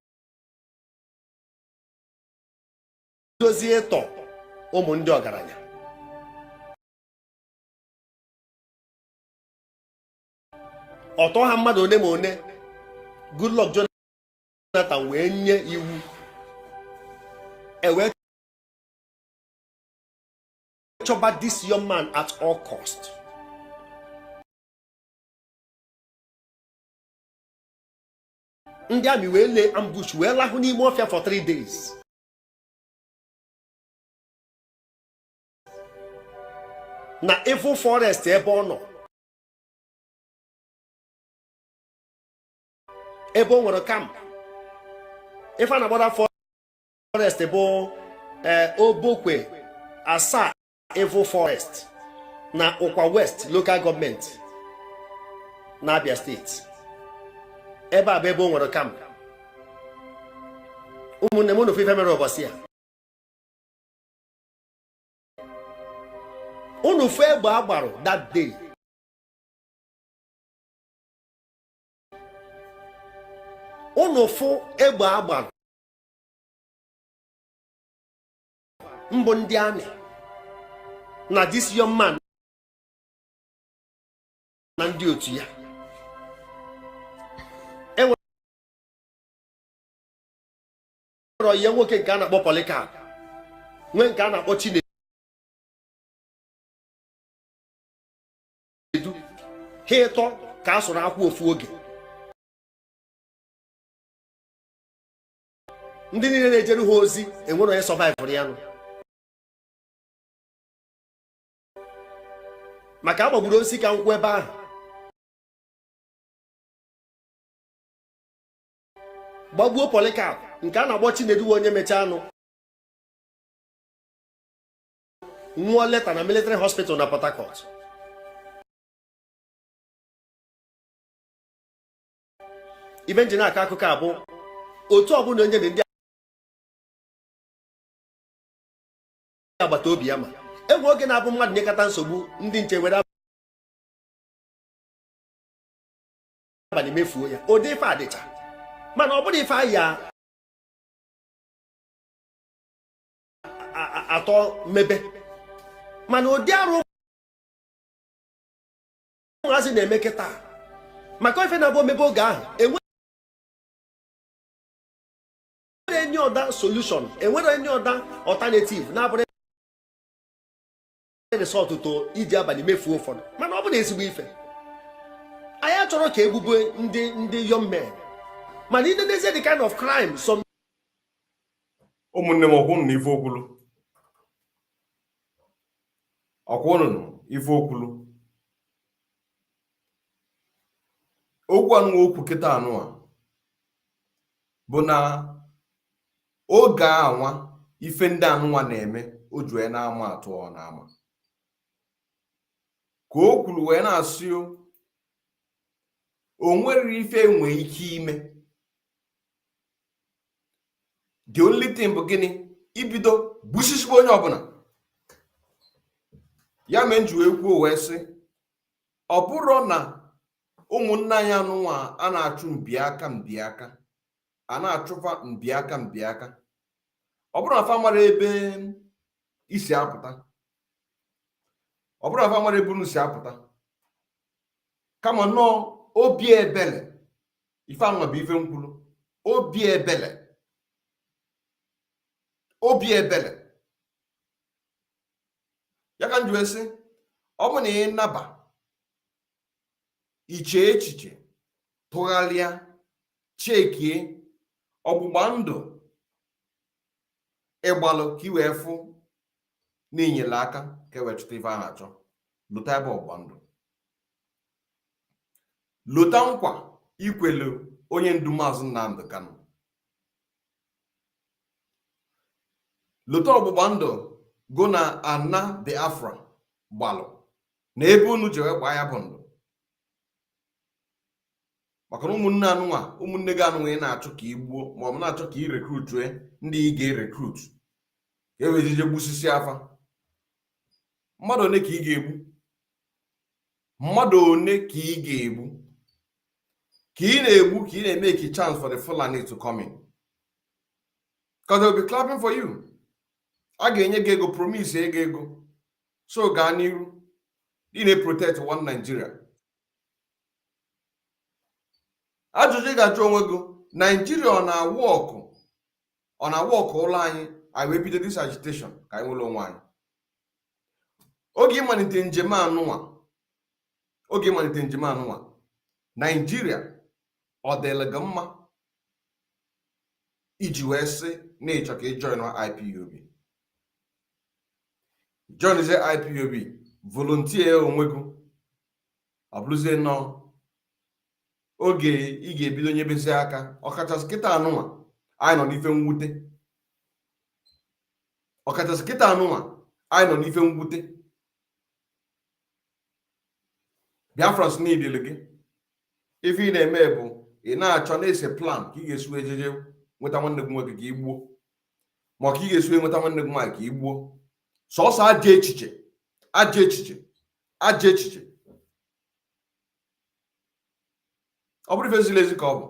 dozie tọ ụmụ ndị ọgaranya. Ọtọ ha mmadụ one ma one. Goodluck Jonathan wee nye iwu wee chọba this young man at all cost. Ndị amị wee lee ambush wee lahụ n'ime ọfịa for 3 days. Na evil forest ebe ọ nọ, ebe o nwere camp. Ife a na-agbada forest bụ Obokwe Asa Evil Forest na Ụkwa West Local Government na Abia State. Ebe a bụ ebe o nwere camp. Ụmụnne m n'ofe ife mere ụbọchị ya. Unu fe egbe agbarụ that day. Unu fụ egbe agbarụ mbụ ndị amị na this young man na ndị otu ya. Enwere ihe nwoke nke a na-akpọ Polycarp, nwee nke a na-akpọ Chinedu. Ha ịtọ ka a sụrụ akwụ ofu oge. Ndị niile na-ejere ha ozi enwere onye survive ya nụ, maka agbagburu osi ka nkwụ ebe ahụ. Gbagbuo Polycarp nke a na-agbọ Chinedu onye mecha anụ nwụọ leta na military hospital na Port Harcourt. Ibe nji na-akọ akụkọ a bụ otu ọbụla onye na ndị agbata obi ya ma enwe oge na-abụ mmadụ nyekọta nsogbu, ndị nche were abalị mefuo ya. Ụdị ife adịcha, mana ọ bụrụ ife ahịa atọ mebe, mana ụdị arụ ụmụazị na-eme kịta maka ife na-abụ mebe oge ahụ enwere any other solution, enwere any other alternative na-abụrụ resort to iji abalị mefuo ụfọdụ. Mana ọ bụ na ezigbo ife anyị achọrọ ka egbube ndị young men, mana ide n'ezie the kind of crime some. Ụmụnne m ọkwụnụ na ife okwulu ife okwulu okwu anụ okwu kịta anụ a bụ na oge anwa ife ndị anụnwa na-eme o ji wee na-ama atụ ọ na-ama ka o kwuru wee na-asị o nwere ife enwe ike ime. The only thing bụ gịnị? Ibido gbusisibe onye ọbụla. Ya mee nji wee kwuo wee sị ọ bụrụ na ụmụnne anyị anụnwa a na-achụ mbiaka a na-achụfa mbiaka ọ bụrụ na fa mara ebe isi apụta, ọ bụrụ na fa mara ebe unu si apụta, kama nọọ obi ebele ife anụnwa bụ ife nkwulu, obi ebele ya ka nji wee sị ọ bụ na ị naba iche echiche tụgharịa chekie ọgbụgba ndụ ịgbalụ ka i wee fụ n'inyere aka ka e wee chụta ife a na-achọ. Lụta ebe ọgbụgba ndụ, lụta nkwa ikwelu onye ndu Maazị Nnamdi Kanu, lụta ọgbụgba ndụ go na ana Biafra gbalụ na ebe unu ji wee gbaa ya bụ ndụ. Maka na ụmụnne anụnwa, ụmụnne gị anụnwa ị na-achọ ka ị gbuo ma ọ bụ na-achọ ka ị rekrutue ndị ị ga-erekrut ka e wee jije gbusisi afa. Mmadụ one ka ị ga-egbu? Mmadụ one ka ị ga-egbu? Ka ị na-egbu ka ị na-emeki chance for the Fulani to come in, because they will be clapping for you. A ga-enye gị ego, promise ego, so gaa n'iru ị na-protect one Nigeria. Ajụjụ ị ga-ajụ onwe gị, Nigeria ọ na-awụ ọkụ ụlọ anyị wee bido this agitation ka anyị nwere onwe anyị. Oge ịmalite njem anụnwa Nigeria ọ dịla gị mma iji wee sị na ịchọ ka ị join IPOB? Join the IPOB, volunteer onwe gị, ọ bụrụzie nọ oge ị ga-ebido nyebezi aka. Ọkachasị kịta anụnwa anyị nọ n'ife mwute. Biafrans niile gị ife ị na-eme bụ ị na-achọ na-ese plan ka ị ga-esi wee jeje nweta nwanne gị nwoke ka ị gbuo, ma ka ị ga-esi wee nweta nwanne gị nwaanyị ka ị gbuo. Sọọsọ ajọ echiche. Ọ bụrụ ife ziri ezi ka ọ bụ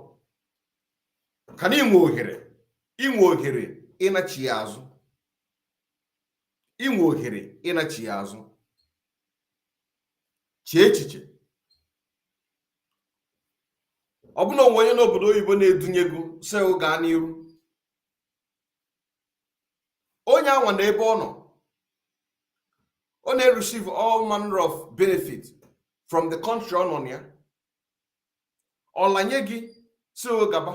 ka na inwe ohere ịnachi ya azụ, chee echiche. Ọ bụ na onwe onye n'obodo oyibo na-edunye gị sị gaa n'iru, onye anwa na ebe ọ na-receive all manner of benefit from the country ọ nọ na ya. Ọlanye gị sị gaba,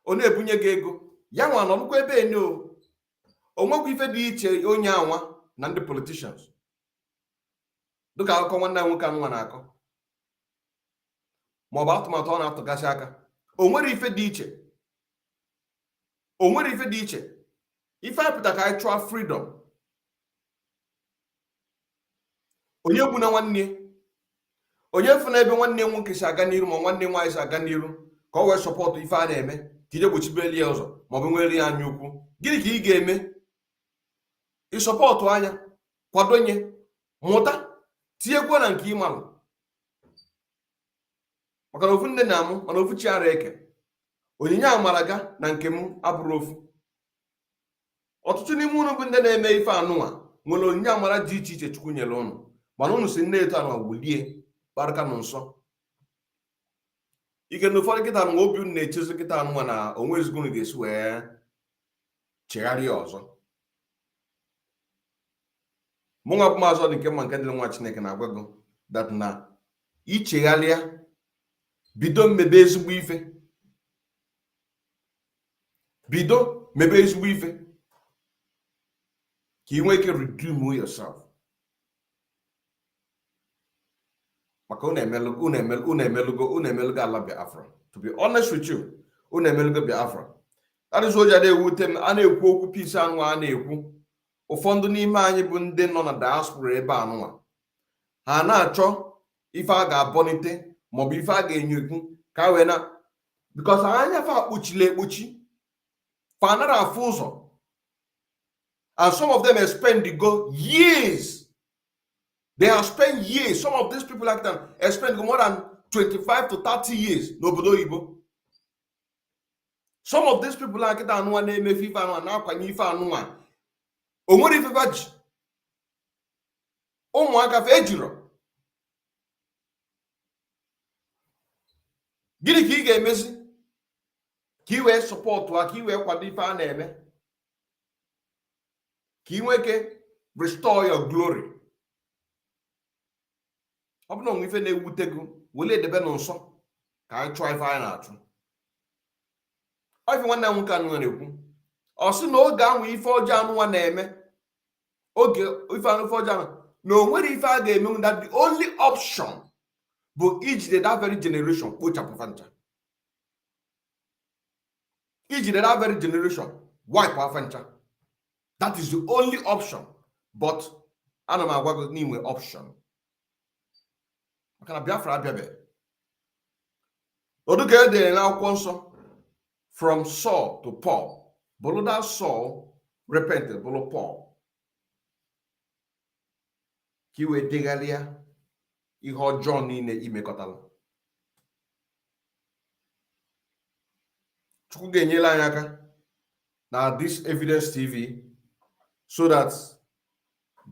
ọ na-ebunye gị ego, ya nwa nọrụkwa ebe ene onwekwa ife dị iche onye anwa na ndị politicians. Dịka akụkọ nwanne anyị nwoke anụnwa na-akọ maọbụ atụmatụ ọ na-atụgasị aka, o nwere ife dị iche. Ife apụta ka anyị chụọ freedom. Onye bụ na nwanne, onye fụ na ebe nwanne nwoke si aga n'iru ma nwanne nwaanyị si aga n'iru ka ọ wee sọpọtụ ife a na-eme ka ije gbochibeli ya ụzọ maọbụ nwere ya anya ukwu. Gịnị ka ị ga-eme? Ịsọpọtụ anya, kwadonye, mụta, tinyekwa na nke ịmalụ. Maka na ofu nne na amụ mana ofu chi ara eke. Onyinye amara ga na nke m abụrụ ofu. Ọtụtụ n'ime unu bụ ndị na-eme ife anụnwa nwere onyinye amara dị iche iche Chukwu nyere unu, mana unu si nne eto anụnwa wulie baraka nụ nsọ. Ike na ụfọdụ kịta anụnwa obi unu na-echezi kịta anụnwa na onwe ezigbo unu ga-esi wee chegharịa ọzọ. Mụnwa bụ Maazị Ọdị nke mma nke dị nwa Chineke na-agwa gị that na ichegharịa, bido mmebe ezigbo ife, ka ị nwee ike redeem yourself. maka unemelugo ala Biafra. To be honest with you, unemelugo Biafra. That is what they would tell me. I know peace and one ekwu. Ụfọdụ n'ime anyị bụ ndị nọ na diaspora ebe anụnwa. Ha na-achọ ife a ga-abọnite maọbụ ife a ga-enyo ekwu ka wee na because anya fa akpuchile ekpuchi fa anara afụ ụzọ. And some of them have spent years. They have spent years. Some of these people like them have spent more than 25 to 30 years. N'obodo Igbo. Some of these people like that anụnwa na-emefe ife anụnwa na-akwanye ife anụnwa. O nwere ife baji. Ụmụaka fe ejiro. Gịnị ka ị ga-emezi? Ka ị wee sọpọtụ ha, ka ị wee kwado ife a na-eme. Ka ị nwee ike restore your glory. Ọ bụ na onwe ife na-ewute gị, wele edebe n'nsọ ka anyị chọọ ife anyị na-achụ. Ọ ife nwanne nwoke anụ na-ekwu. Ọ sị na oge ahụ ife ọjọọ anụnwa na-eme. Oge ife ọjọọ anụ na o nwere ife a ga-eme that the only option bụ ijide that very generation kpochapụ fancha. Ijide that very generation wipe afa ncha. That is the only option. But ana m agwa gị n'inwe option. Maka na Biafra abịabe. Odu ka edere n'akwụkwọ nsọ from Saul to Paul. Bụrụ that Saul repented, bụrụ Paul. Ka iwe degharịa ihe ọjọọ niile imekọtala. Chukwu ga-enyela anyị aka na this Evidence TV so that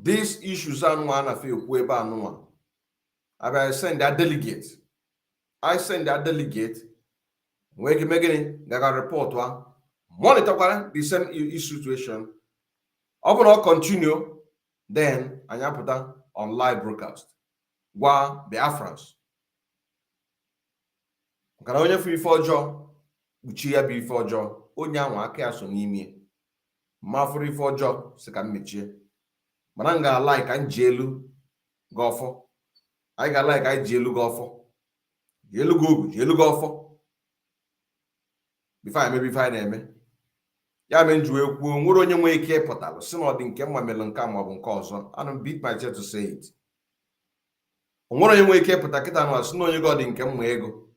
these issues anụnwa na-afe ekwu ebe anụnwa. I send that delegate. I send that delegate. Wee gị megịnị gaga report ha. Monitor the same situation. Ọ bụrụ na ọ continue, then anyị apụta on live broadcast. Gwa Biafrans. Nkana onye fụ ife ọjọọ, uchi ya bụ ife ọjọọ, onye ahụ aka ya so n'ime. Ma fụrụ ife ọjọọ sị ka m mechie. Mana m ga-alike ka m ji elu gị ọfọ. Anyị ga-alike ka anyị ji elu gị ọfọ. Ji elu gị ogu, ji elu gị ọfọ. Bifo anyị mebe ife anyị na-eme. Ya mee nji wee kwuo nwere onye nwee ike ịpụtalụ si na ọ dị nke mma melụ nke a maọbụ nke ọzọ. Ana m beat my chest to say it. Nwere onye nwee ike ịpụta kịta na si na onye gị ọ dị nke mma ego.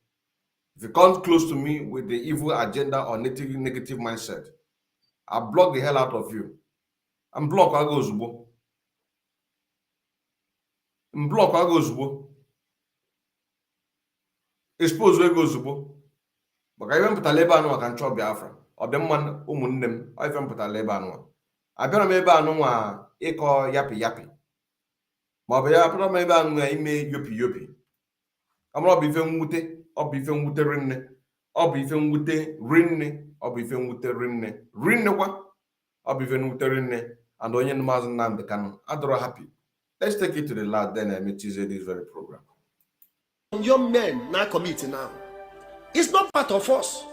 If you come close to me with the evil agenda or negative mindset, I'll block the hell out of you. I'm block aga ozugbo. Block aga ozugbo. Expose ego ozugbo. Maka ife mpụtara ebe anụ maka nchọ Biafra. Ọ dị mma ụmụnne m, ọ ife mpụtara ebe anụ. Abịara m ebe anụ nwa ịkọ yapi. Ma ọ bụ ya apụtara m ebe anụ nwa ime yopi. Amara ọ bụ ife mwute, ọ bụ ife mwute rinne. Ọ bụ ife mwute rinne, ọ bụ ife mwute rinne. Rinnekwa, ọ bụ ife mwute rinne. And onye Mazi Nnamdi Kanu, adọrọ happy. Let's take it to the last, then I meet you this very program. Young men now commit now. It's not part of us.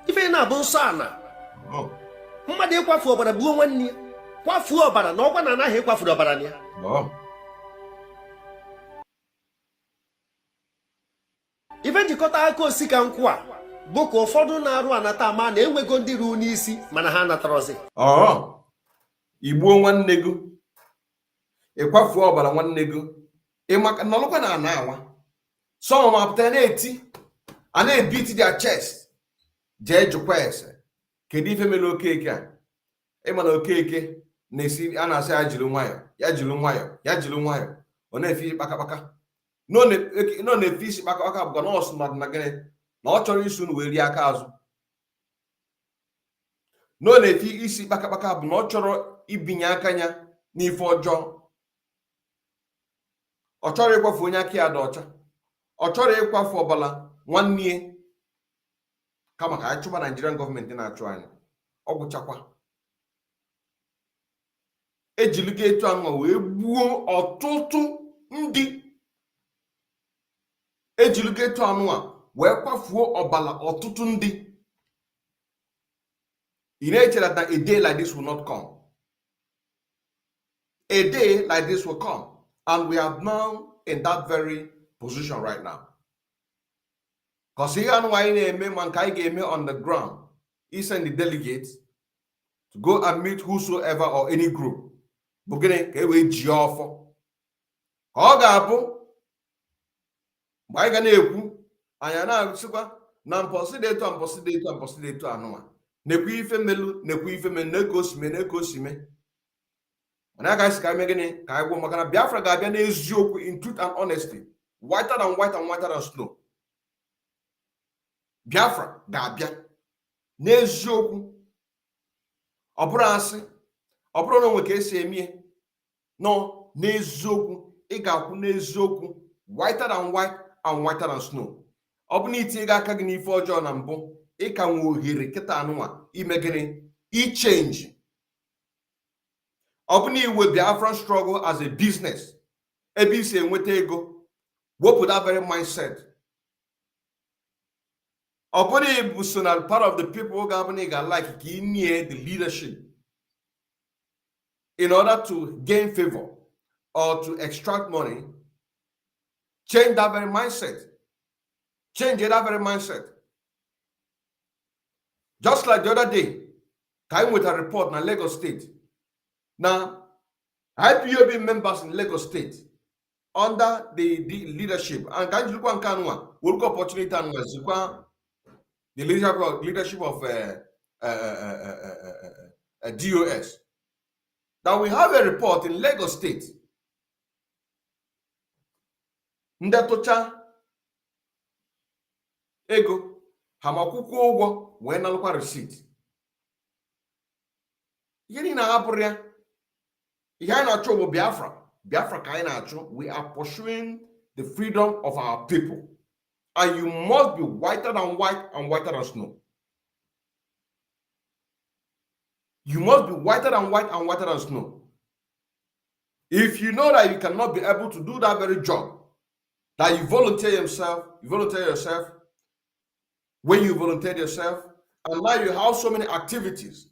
If you're not bonsana, mmadụ ịkwafu ọbara gbuo nwanne ya. Kwafuo ọbara na ọkwa na anaghị ịkwafuru ọbara ya. Ife njikọta aka osika nkwụ a bụ ka ụfọdụ na-arụ anata ama na enwego ndị ruo n'isi mana ha natarọzi. Igbuo nwanne gị, ịkwafuo ọbara nwanne gị, ịmaka na ọlụkwa na ana-awa. Some of them apụta na-eti, a na-ebiti their chest. Jee jụkwa ese. Kedu ife mere Okeke a? Ịma na Okeke na-esi a na-asị ya jiri nwayọ, ya jiri nwayọ, ya jiri nwayọ. Ọ na-efi kpakakpaka. No na-efi isi kpakakpaka bụ na ọsụ na gịnị na ọ chọrọ isu na wee rie aka azụ. No na-efi isi kpakakpaka bụ na ọ chọrọ ibinye aka ya n'ife ọjọọ. Ọ chọrọ ịkwafu onye aka ya dị ọcha. Ọ chọrọ ịkwafu ọbala nwanne kama ka anyị chụba Nigerian gọọmenti na-achụ anyị. Ọ gwụchakwa. Ejiligo etu anụ wee gbuo ọtụtụ ndị. Ejiligo etu anụ a wee kwafuo ọbala ọtụtụ ndị. You know that a day like this will not come. A day like this will come. And we are now in that very position right now. Because here and why on the ground, he send the delegates to go and meet whosoever or any group. Bugene ewe ji ofo. Ka ọ ga-abụ mgbe anyị ga na-ekwu anya na-asịkwa na mpọsị anụma nekwu ife melu nekwu ife men neko osime mana aka isi ka ime gịnị ka anyị gwụ maka na Biafra ga-abịa n'eziokwu in truth and honesty, whiter than white and whiter than snow. Biafra ga-abịa n'eziokwu, ọ bụrụ asị, ọ bụrụ na onwe ka esi emie no n'eziokwu. Ị ga-akwụ n'eziokwu, whiter than white and whiter than snow. Ọ bụ na itinye aka gị n'ife ọjọọ na mbụ, ị ka nwe ohere kịta anụnwa ime gịnị ichange. Ọ bụ na iwe Biafran struggle as a business, ebe isi enweta ego, wepụ that very mindset. Ọ bụ na ibu so na part of the people who ga-abụ na ị ga-like ka ị nye the leadership in order to gain favor or to extract money. Change that very mindset. Change that very mindset. Just like the other day, came with a report in Lagos State. Now, IPOB members in Lagos State under the leadership and Kanjukwa will go opportunity and the leadership of DOS. That we have a report in Lagos State. Ndetocha ego hamakwụkwọ ụgwọ wee nalụkwa receipt. Ihe ni na-ahapụrụ ya. Ihe anyị na-achọ bụ Biafra ka anyị na-achọ. We are pursuing the freedom of our people. And you must be whiter than white and whiter than snow. You must be whiter than white and whiter than snow. If you know that you cannot be able to do that very job, that you volunteer yourself, when you volunteer yourself, and now you have so many activities,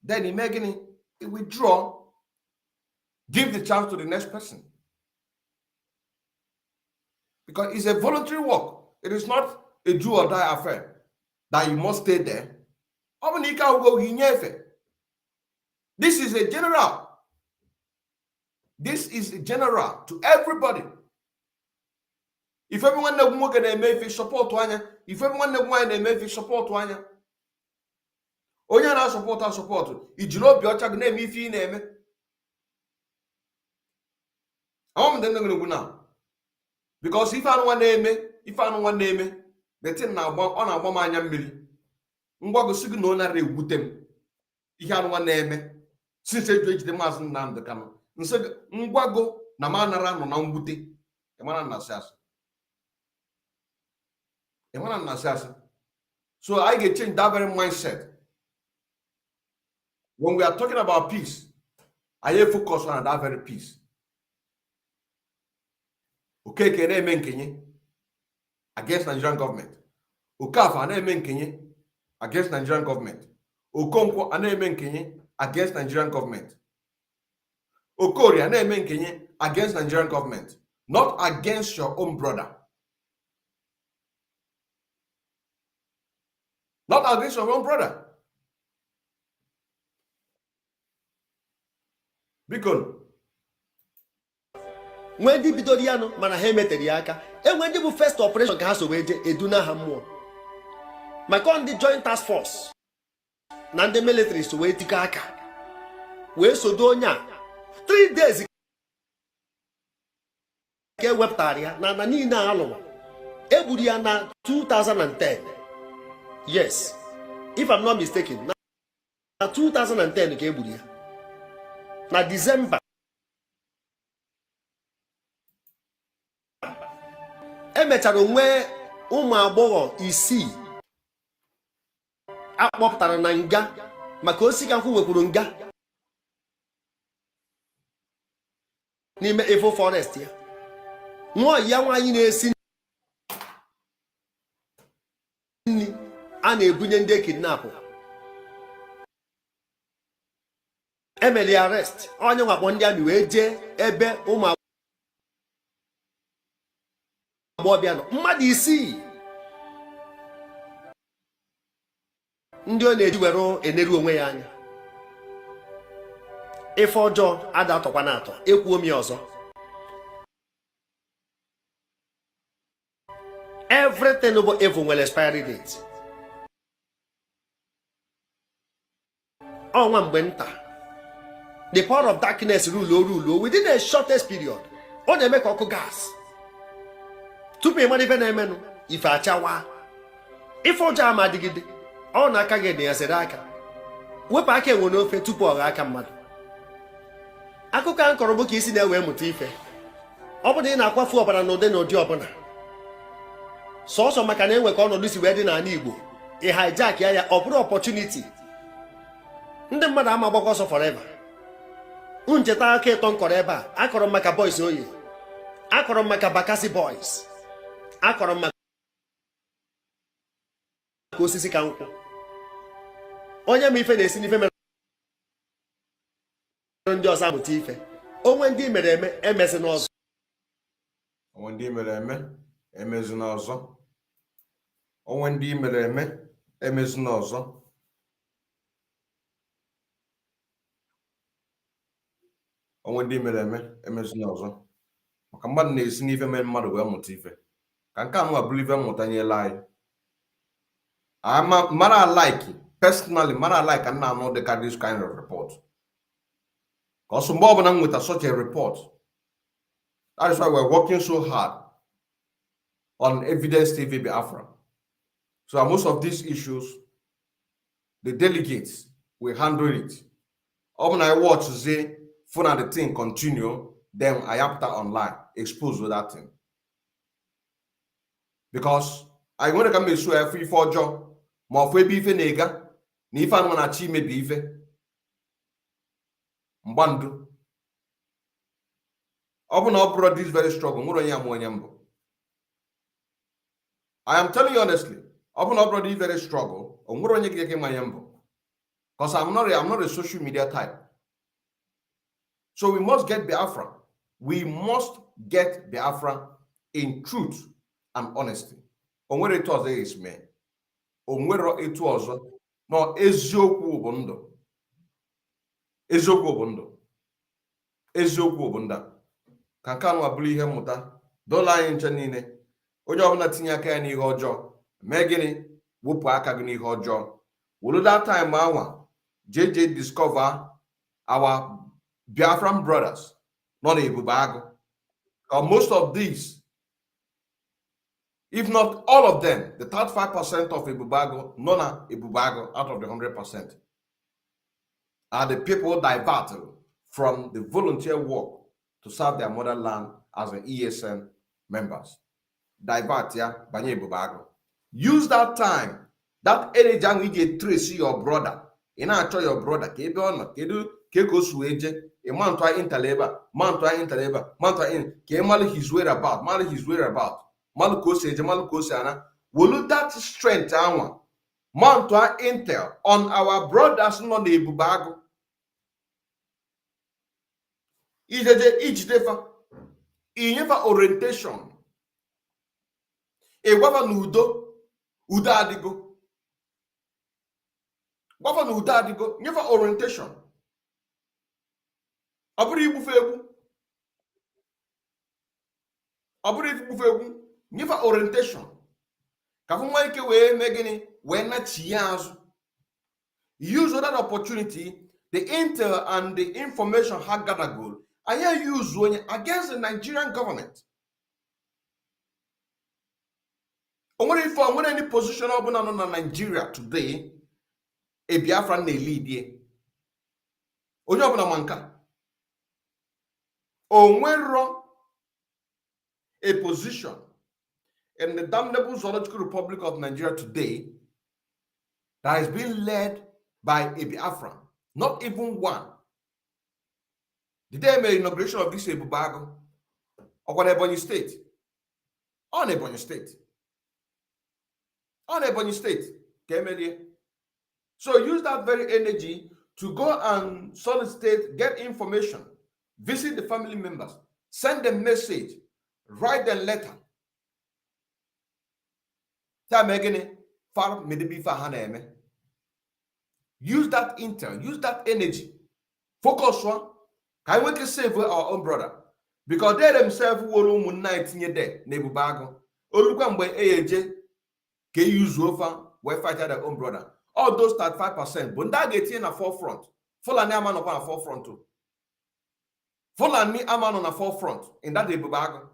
then imagine it withdraw, give the chance to the next person. Because it's a voluntary work. It is not a do or die affair that you must stay there. This is a general. This is a general to everybody. If everyone knows if support one, if everyone knows if support one, onye na support ijiri obi ọcha gị na-eme ife ị na-eme. Awam dem ngene guna. Because if anu nwa na-eme, the thing na-agba ọ na-agba m anya mmiri. Ngwa gosi gị na ọ nara ewute m. Ihe anu nwa na-eme since eju ejide Maazị Nnamdi Kanu. Nse ngwago na ma nara nọ na mwute. Emana na asị. So I get change that very mindset. When we are talking about peace, I focus on that very peace. Okay, can I menkenye against Nigerian government? Okafa ane menkenye against Nigerian government. Okonkwo ane menkenye against Nigerian government. Okori ane menkenye against Nigerian government, not against your own brother. Not against your own brother. Because when the bidoriano mana ha emetere ya aka when the first operation ka ha so wee je eduna ha mmụọ maka ndị joint task force na ndị military so wee tika aka wee sodo onye a 3 days ka ewepụtara ya na niile a alụwa egburu ya na 2010. Yes, if I'm not mistaken, na 2010 ka egburu ya na December. Emechara onwe ụmụ agbọghọ 6 akpọpụtara na nga maka osikakwu wekwuru nga n'ime Efo Forest ya. Nwa ya nwaanyị na-esi nri a na-ebunye ndị kidnap. Emeli arrest onye nwakpọ ndị amị wee jee ebe ụmụ Bobiano, mmadụ isii ndị ọ na-eji were eneru onwe ya anya. Ife ọjọọ ada atọkwa na atọ, ekwuo m ya ọzọ. Everything bụ evil nwere expiry date. Ọnwa mgbe nta, the power of darkness rule within a shortest period. Ọ na-eme ka ọkụ gas. Tupu ịmara ife na-emenụ, ife achawa. Ife ọjọọ ama adịgide, ọ na-aka gị dị ya sere aka. Wepụ aka enwe n'ofe tupu ọ gha aka mmadụ. Akụkọ a nkọrọ bụ ka isi na-ewe mụta ife. Ọ bụ na ị na-akwafu ọbara n'ụdị na ụdị ọbụla. Sọọsọ maka na enwe ka ọnọdụ si wee dị n'ala Igbo, ị hijack ya ọ bụrụ opportunity. Ndị mmadụ ama agbakọ ọsọ forever. Ncheta aka ịtọ nkọrọ ebe a, akọrọ m maka boys oyi. Akọrọ m maka Bakassi boys. Akọrọ m maka osisi ka nkwụ. Onye ma ife na-esi n'ife mere ndị ọzọ amụta ife. Onwe ndị mere eme emezi n'ọzọ. Onwe ndị mere eme emezi n'ọzọ. Onwe ndị mere eme emezi n'ọzọ. Onwe ndị mere eme emezi n'ọzọ. Maka mmadụ na-esi n'ife mere mmadụ wee mụta ife. Ka nke anụ abụrụ ife mmụta nyela anyị. Mara like personally, mara like and now know this kind of report. Because mgbe ọbụla m nweta such a report, that is why we're working so hard on Evidence TV Biafra. So most of these issues, the delegates will handle it. When I watch the phone and the thing continue, then I have that online, expose with that thing. Because I want to come to a free for job. Ma for be nega, ni if I'm gonna achieve maybe even Mbandu. Open up brought this very struggle. I am telling you honestly, open up brought this very struggle. Because I'm not a social media type. So we must get Biafra. We must get Biafra in truth and honesty. On where it was there is me. Onwero etu ọzọ no eziokwu bụ ndụ. Eziokwu bụ ndụ. Eziokwu bụ ndụ. Ka nke anụ abụrụ ihe mmụta dọla anyị nche niile. Onye ọbụla tinye aka ya n'ihe ọjọọ, mee gịnị? Wepụ aka gị n'ihe ọjọọ. Wolu that time anwa JJ discover our Biafran brothers nọ n'Ebube Agụ. Most of these, if not all of them, the 35% of Ebubago, nona Ebubago out of the 100%, are the people diverted from the volunteer work to serve their motherland as an ESN members. Divert ya, banye Ebubago. Use that time, that energy and we get trace your brother. In actual your brother, kebe ono, kego sueje, a man to interlabor, ke his whereabout. Maluko will that strength our mount intel on our brothers non the Bubago. Each differ in orientation. A wafa nudo udadigo. Wafa nudadigo, never orientation. Aburi bufebu. Never orientation. Kafumaike we megini when not use that opportunity, the intel and the information had gathered good. I hear use when against the Nigerian government. Only if I'm any position of Nigeria today, a Biafran ne lead ye. Only open a manka. Onwero a position in the damnable zoological republic of Nigeria today that is being led by a Biafran, not even one. The day of inauguration of this Ebubago, or on Ebonyi State, on Ebonyi State, so use that very energy to go and solicit, get information, visit the family members, send them message, write them letter, Time again, far maybe for use that intel, use that energy. Focus one. Can we save our own brother? Because they themselves will night in there, Nebubago. Olukwambe AJ, can use over where fight their own brother. All those 35%, but that get in a forefront. Fulani Aman on a forefront too. Fulani Aman on a forefront in that Nebubago.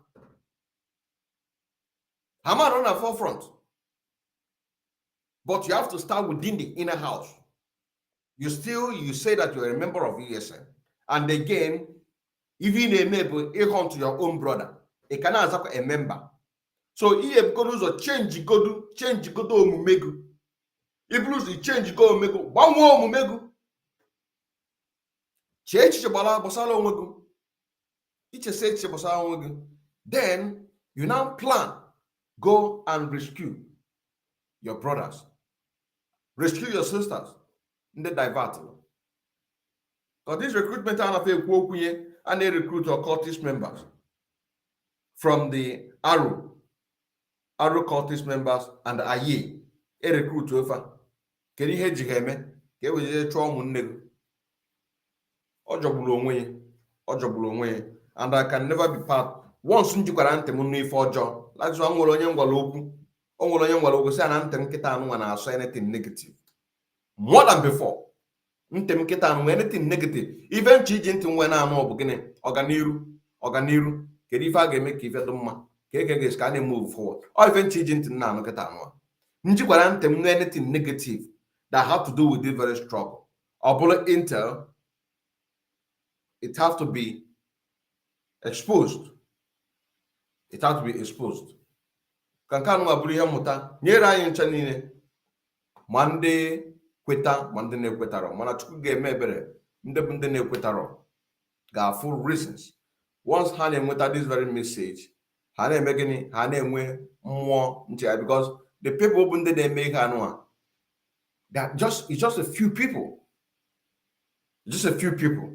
Haman on a forefront. But you have to start within the inner house. You say that you're a member of ESN. And again, even a member, to your own brother, it can as a member. So if go change go omumegu. If lose change go omumegu, one more omumegu. Change bala bosala omumegu. Each say bosala omumegu. Then you now plan, go and rescue your brothers, rescue your sisters in the divert. Because this recruitment and they recruit your cultist members from the Arrow cultist members and the ABIA. A recruit over. Can you hear Jiheme? Can we just try Munegu? And I can never be part. Once you grant money for job, like one will only say an anthem kitan when I say anything negative. More than before. Ntem kitan anything negative. Even changing when I'm more beginning. Organiru. Can if I make if you don't can move forward. Or even changing to now kitan. Njikwarantem anything negative that have to do with this very struggle. Or bullet intel, it has to be exposed. It has to be exposed. Kankanu aburiya muta nyera yin chanine Monday kweta Monday ne kwetaro mana chuku ga emebere nde ne kwetaro ga full reasons. Once ha na enweta this very message, ha na emegini ha na enwe mmụọ nche because the people who they make anwa that it's just a few people. Just a few people.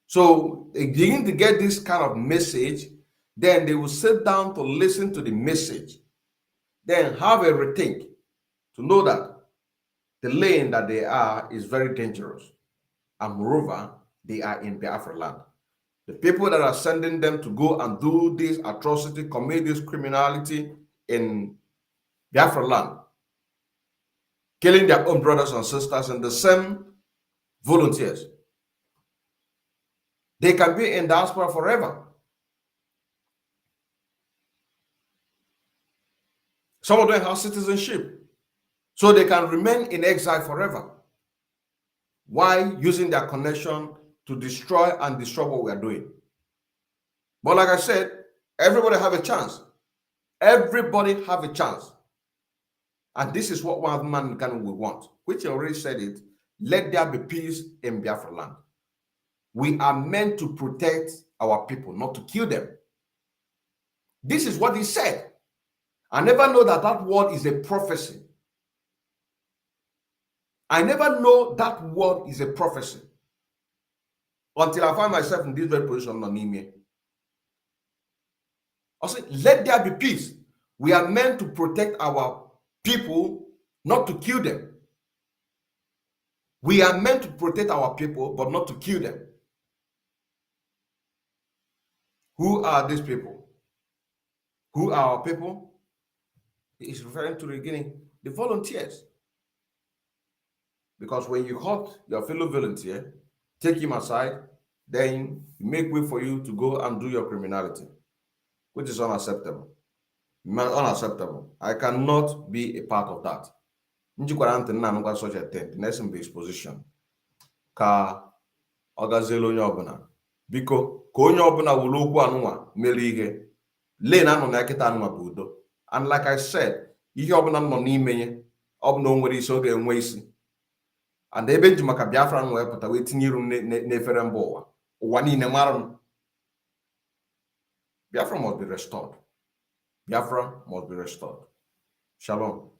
So they begin to get this kind of message, then they will sit down to listen to the message, then have a rethink to know that the lane that they are is very dangerous. And moreover, they are in Biafra land. The people that are sending them to go and do this atrocity, commit this criminality in Biafra land, killing their own brothers and sisters and the same volunteers. They can be in diaspora forever. Some of them have citizenship, so they can remain in exile forever. Why? Using their connection to destroy what we are doing. But like I said, everybody have a chance. Everybody have a chance. And this is what one man can we want, which I already said it. Let there be peace in Biafra land. We are meant to protect our people, not to kill them. This is what he said. I never know that word is a prophecy. I never know that word is a prophecy until I find myself in this very position on email. I said, let there be peace. We are meant to protect our people, not to kill them. We are meant to protect our people, but not to kill them. Who are these people? Who are our people? He is referring to the beginning, the volunteers. Because when you hurt your fellow volunteer, take him aside, then make way for you to go and do your criminality, which is unacceptable. Unacceptable. I cannot be a part of that. Such a thing, next in his position. Ka Ogazelo Nyobana. Biko, Konyo Obana will look one mere Lena no Nakita Budo. And like I said, you have no name, of no where is so and wasting. And they been to Macabiafran where but waiting you neferamboa. One in a marum. Biafra must be restored. Biafra must be restored. Shalom.